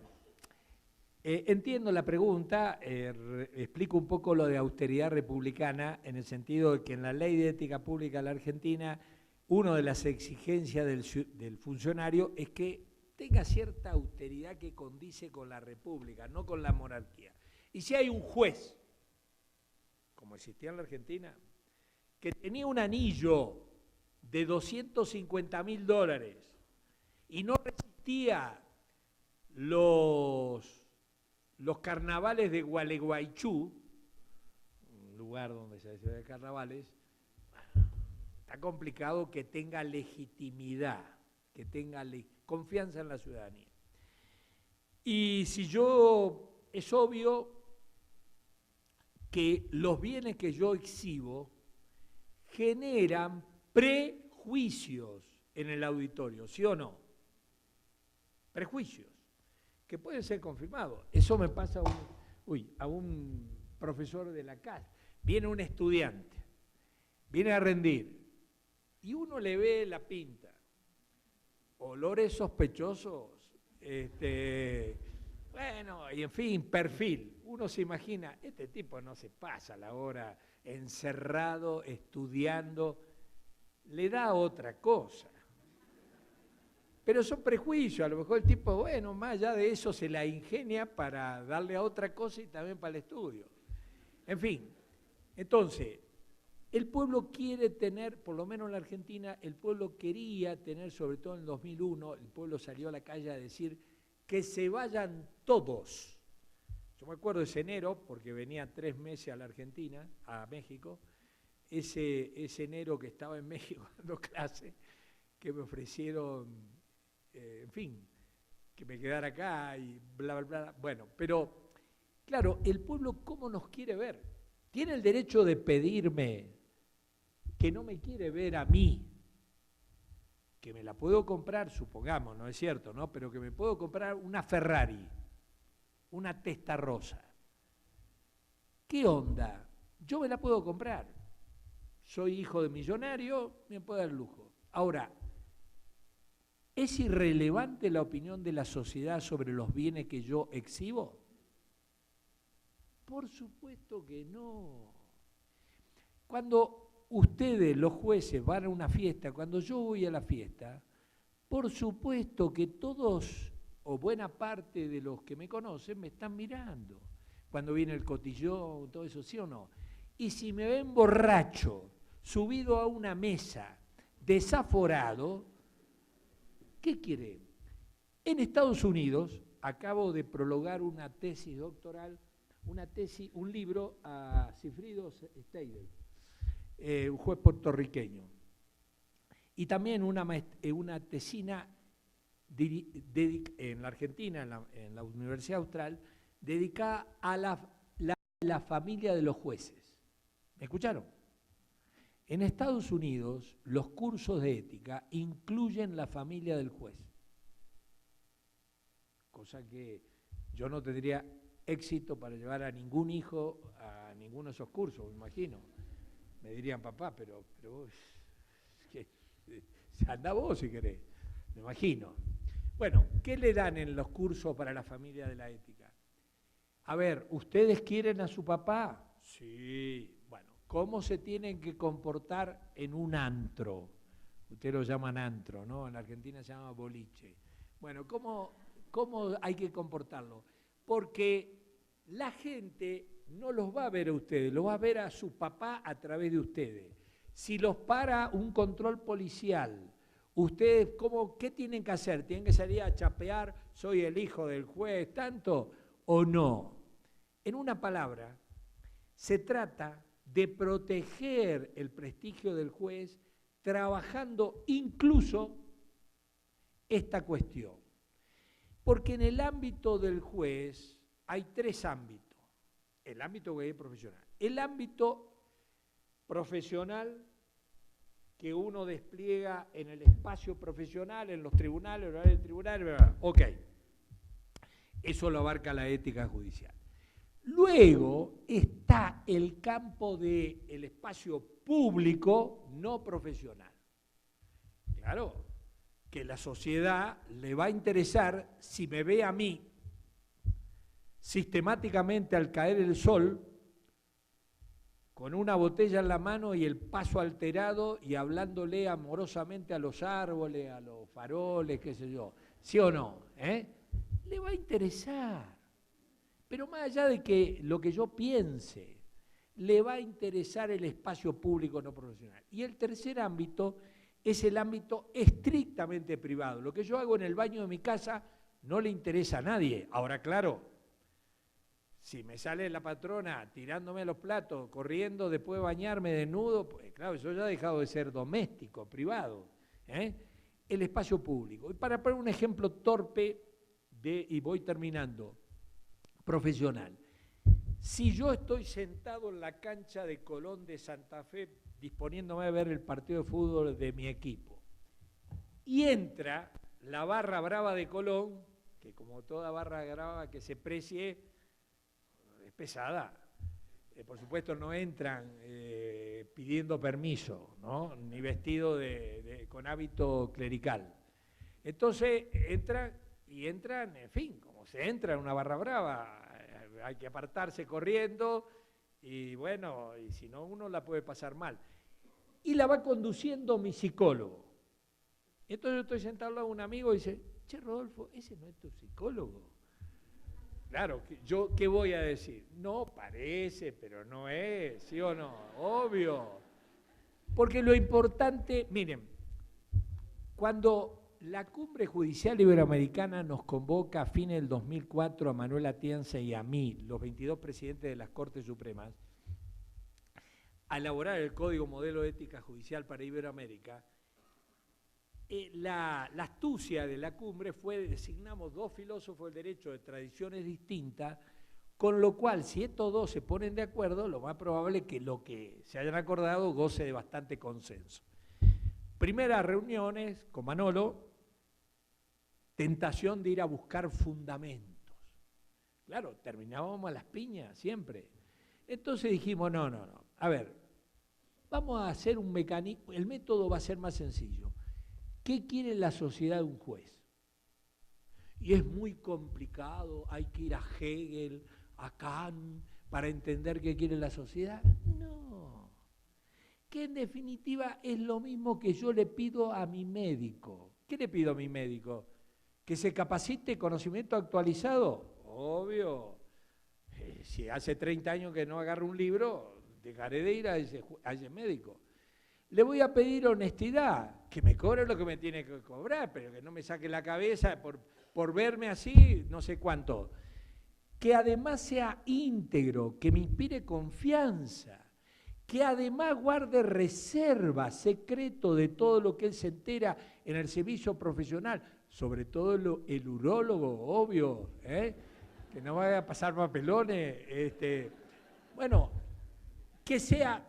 entiendo la pregunta, explico un poco lo de austeridad republicana en el sentido de que en la Ley de Ética Pública de la Argentina, una de las exigencias del funcionario es que tenga cierta austeridad que condice con la república, no con la monarquía. Y si hay un juez, como existía en la Argentina, que tenía un anillo de $250.000 y no resistía los carnavales de Gualeguaychú, un lugar donde se hacen carnavales, está complicado que tenga legitimidad, que tenga confianza en la ciudadanía. Y es obvio que los bienes que yo exhibo generan prejuicios en el auditorio, ¿sí o no? Prejuicios, que pueden ser confirmados. Eso me pasa a un profesor de la casa. Viene un estudiante, viene a rendir, y uno le ve la pinta, olores sospechosos, bueno, y en fin, perfil. Uno se imagina, este tipo no se pasa la hora encerrado, estudiando, le da otra cosa. Pero son prejuicios, a lo mejor el tipo, bueno, más allá de eso se la ingenia para darle a otra cosa y también para el estudio. En fin, entonces, el pueblo quiere tener, por lo menos en la Argentina, el pueblo quería tener, sobre todo en el 2001, el pueblo salió a la calle a decir que se vayan todos. Yo me acuerdo de ese enero, porque venía 3 meses a la Argentina, a México, ese enero que estaba en México dando clase, que me ofrecieron, en fin, que me quedara acá y bla, bla, bla. Bueno, pero, claro, el pueblo ¿cómo nos quiere ver? Tiene el derecho de pedirme que no me quiere ver a mí, que me la puedo comprar, supongamos, no es cierto, ¿no? Pero que me puedo comprar una Ferrari, una Testarossa. ¿Qué onda? Yo me la puedo comprar. Soy hijo de millonario, me puedo dar el lujo. Ahora, ¿Es irrelevante la opinión de la sociedad sobre los bienes que yo exhibo? Por supuesto que no. Cuando ustedes, los jueces, van a una fiesta, cuando yo voy a la fiesta, por supuesto que todos o buena parte de los que me conocen me están mirando. Cuando viene el cotillón, todo eso, ¿sí o no? Y si me ven borracho, subido a una mesa, desaforado, ¿qué quiere? En Estados Unidos, acabo de prologar una tesis doctoral, un libro a Sigfrido Steidel, un juez puertorriqueño, y también una tesina en la Argentina, en la Universidad Austral, dedicada a la familia de los jueces. ¿Me escucharon? En Estados Unidos, los cursos de ética incluyen la familia del juez, cosa que yo no tendría éxito para llevar a ningún hijo a ninguno de esos cursos, me imagino. Me dirían, papá, pero vos, anda vos si querés, me imagino. Bueno, ¿qué le dan en los cursos para la familia de la ética? A ver, ¿ustedes quieren a su papá? Sí. Bueno, ¿cómo se tienen que comportar en un antro? Ustedes lo llaman antro, ¿no? En la Argentina se llama boliche. Bueno, ¿cómo hay que comportarlo? Porque la gente no los va a ver a ustedes, los va a ver a su papá a través de ustedes. Si los para un control policial, ustedes, ¿qué tienen que hacer? ¿Tienen que salir a chapear, soy el hijo del juez, tanto o no? En una palabra, se trata de proteger el prestigio del juez trabajando incluso esta cuestión. Porque en el ámbito del juez hay tres ámbitos. El ámbito que es profesional. El ámbito profesional que uno despliega en el espacio profesional, en los tribunales, en el tribunal, ok. Eso lo abarca la ética judicial. Luego está el campo del espacio público no profesional. Claro, que la sociedad le va a interesar si me ve a mí sistemáticamente al caer el sol con una botella en la mano y el paso alterado y hablándole amorosamente a los árboles, a los faroles, qué sé yo. ¿Sí o no? Le va a interesar. Pero más allá de que lo que yo piense, le va a interesar el espacio público no profesional. Y el tercer ámbito es el ámbito estrictamente privado. Lo que yo hago en el baño de mi casa no le interesa a nadie. Ahora, claro, si me sale la patrona tirándome los platos, corriendo, después de bañarme desnudo, pues claro, eso ya ha dejado de ser doméstico, privado. El espacio público. Y para poner un ejemplo torpe y voy terminando, profesional. Si yo estoy sentado en la cancha de Colón de Santa Fe disponiéndome a ver el partido de fútbol de mi equipo y entra la barra brava de Colón, que como toda barra brava que se precie es pesada, por supuesto no entran pidiendo permiso, ¿no? Ni vestido con hábito clerical. Entonces entran, en fin, como se entra en una barra brava, hay que apartarse corriendo y bueno, y si no uno la puede pasar mal. Y la va conduciendo mi psicólogo. Entonces yo estoy sentado al lado de un amigo y dice, che Rodolfo, ese no es tu psicólogo. Claro, ¿yo qué voy a decir? No, parece, pero no es, ¿sí o no? Obvio. Porque lo importante, miren, cuando la Cumbre Judicial Iberoamericana nos convoca a fines del 2004 a Manuel Atienza y a mí, los 22 presidentes de las Cortes Supremas, a elaborar el Código Modelo de Ética Judicial para Iberoamérica, la astucia de la cumbre fue, designamos dos filósofos del derecho de tradiciones distintas, con lo cual, si estos dos se ponen de acuerdo, lo más probable es que lo que se hayan acordado goce de bastante consenso. Primeras reuniones con Manolo, tentación de ir a buscar fundamentos. Claro, terminábamos a las piñas siempre. Entonces dijimos, no. A ver, vamos a hacer un mecanismo, el método va a ser más sencillo. ¿qué quiere la sociedad de un juez? Y es muy complicado, hay que ir a Hegel, a Kant, para entender qué quiere la sociedad. No, que en definitiva es lo mismo que yo le pido a mi médico. ¿Qué le pido a mi médico? ¿Que se capacite conocimiento actualizado? Obvio. Si hace 30 años que no agarro un libro, dejaré de ir a ese médico. Le voy a pedir honestidad, que me cobre lo que me tiene que cobrar, pero que no me saque la cabeza por verme así, no sé cuánto. Que además sea íntegro, que me inspire confianza, que además guarde reserva, secreto de todo lo que él se entera en el servicio profesional, sobre todo el urólogo, obvio, que no vaya a pasar papelones. Bueno, que sea,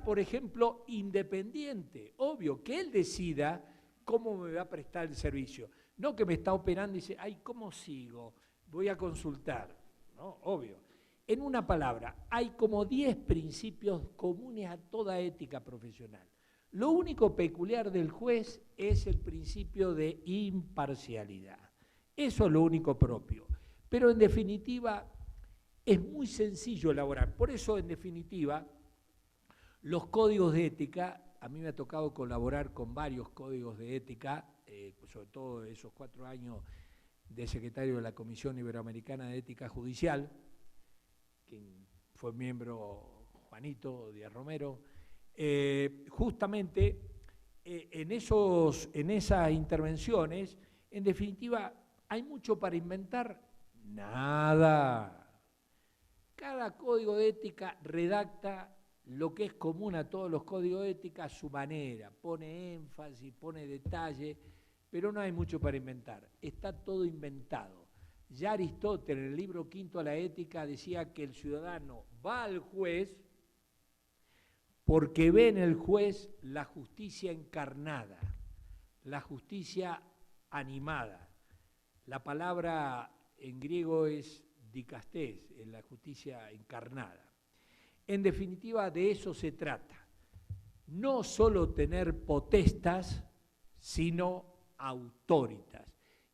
por ejemplo, independiente, obvio, que él decida cómo me va a prestar el servicio. No que me está operando y dice, ay, ¿cómo sigo? Voy a consultar, ¿no? Obvio. En una palabra, hay como 10 principios comunes a toda ética profesional. Lo único peculiar del juez es el principio de imparcialidad. Eso es lo único propio. Pero en definitiva, es muy sencillo elaborar. Por eso, en definitiva, los códigos de ética, a mí me ha tocado colaborar con varios códigos de ética, sobre todo esos 4 años de secretario de la Comisión Iberoamericana de Ética Judicial, quien fue miembro Juanito Díaz Romero, justamente en esas intervenciones, en definitiva, ¿hay mucho para inventar? Nada. Cada código de ética redacta lo que es común a todos los códigos de ética a su manera, pone énfasis, pone detalle, pero no hay mucho para inventar, está todo inventado. Ya Aristóteles, en el libro quinto de la ética, decía que el ciudadano va al juez porque ve en el juez la justicia encarnada, la justicia animada. La palabra en griego es dikastés, es la justicia encarnada. En definitiva, de eso se trata. No solo tener potestas, sino autoritas.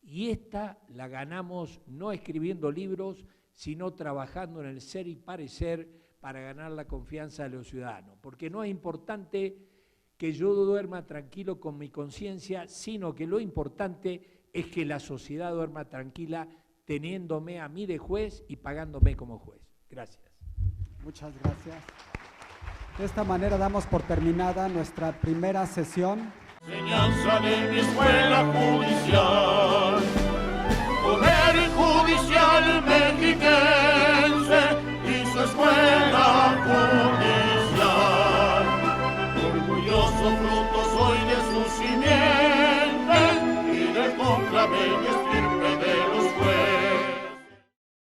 Y esta la ganamos no escribiendo libros, sino trabajando en el ser y parecer para ganar la confianza de los ciudadanos. Porque no es importante que yo duerma tranquilo con mi conciencia, sino que lo importante es que la sociedad duerma tranquila teniéndome a mí de juez y pagándome como juez. Gracias. Muchas gracias. De esta manera damos por terminada nuestra primera sesión. Enseñanza de mi escuela judicial, Poder Judicial Mexiquense y su escuela judicial. Orgulloso fruto soy de su simiente y del conclave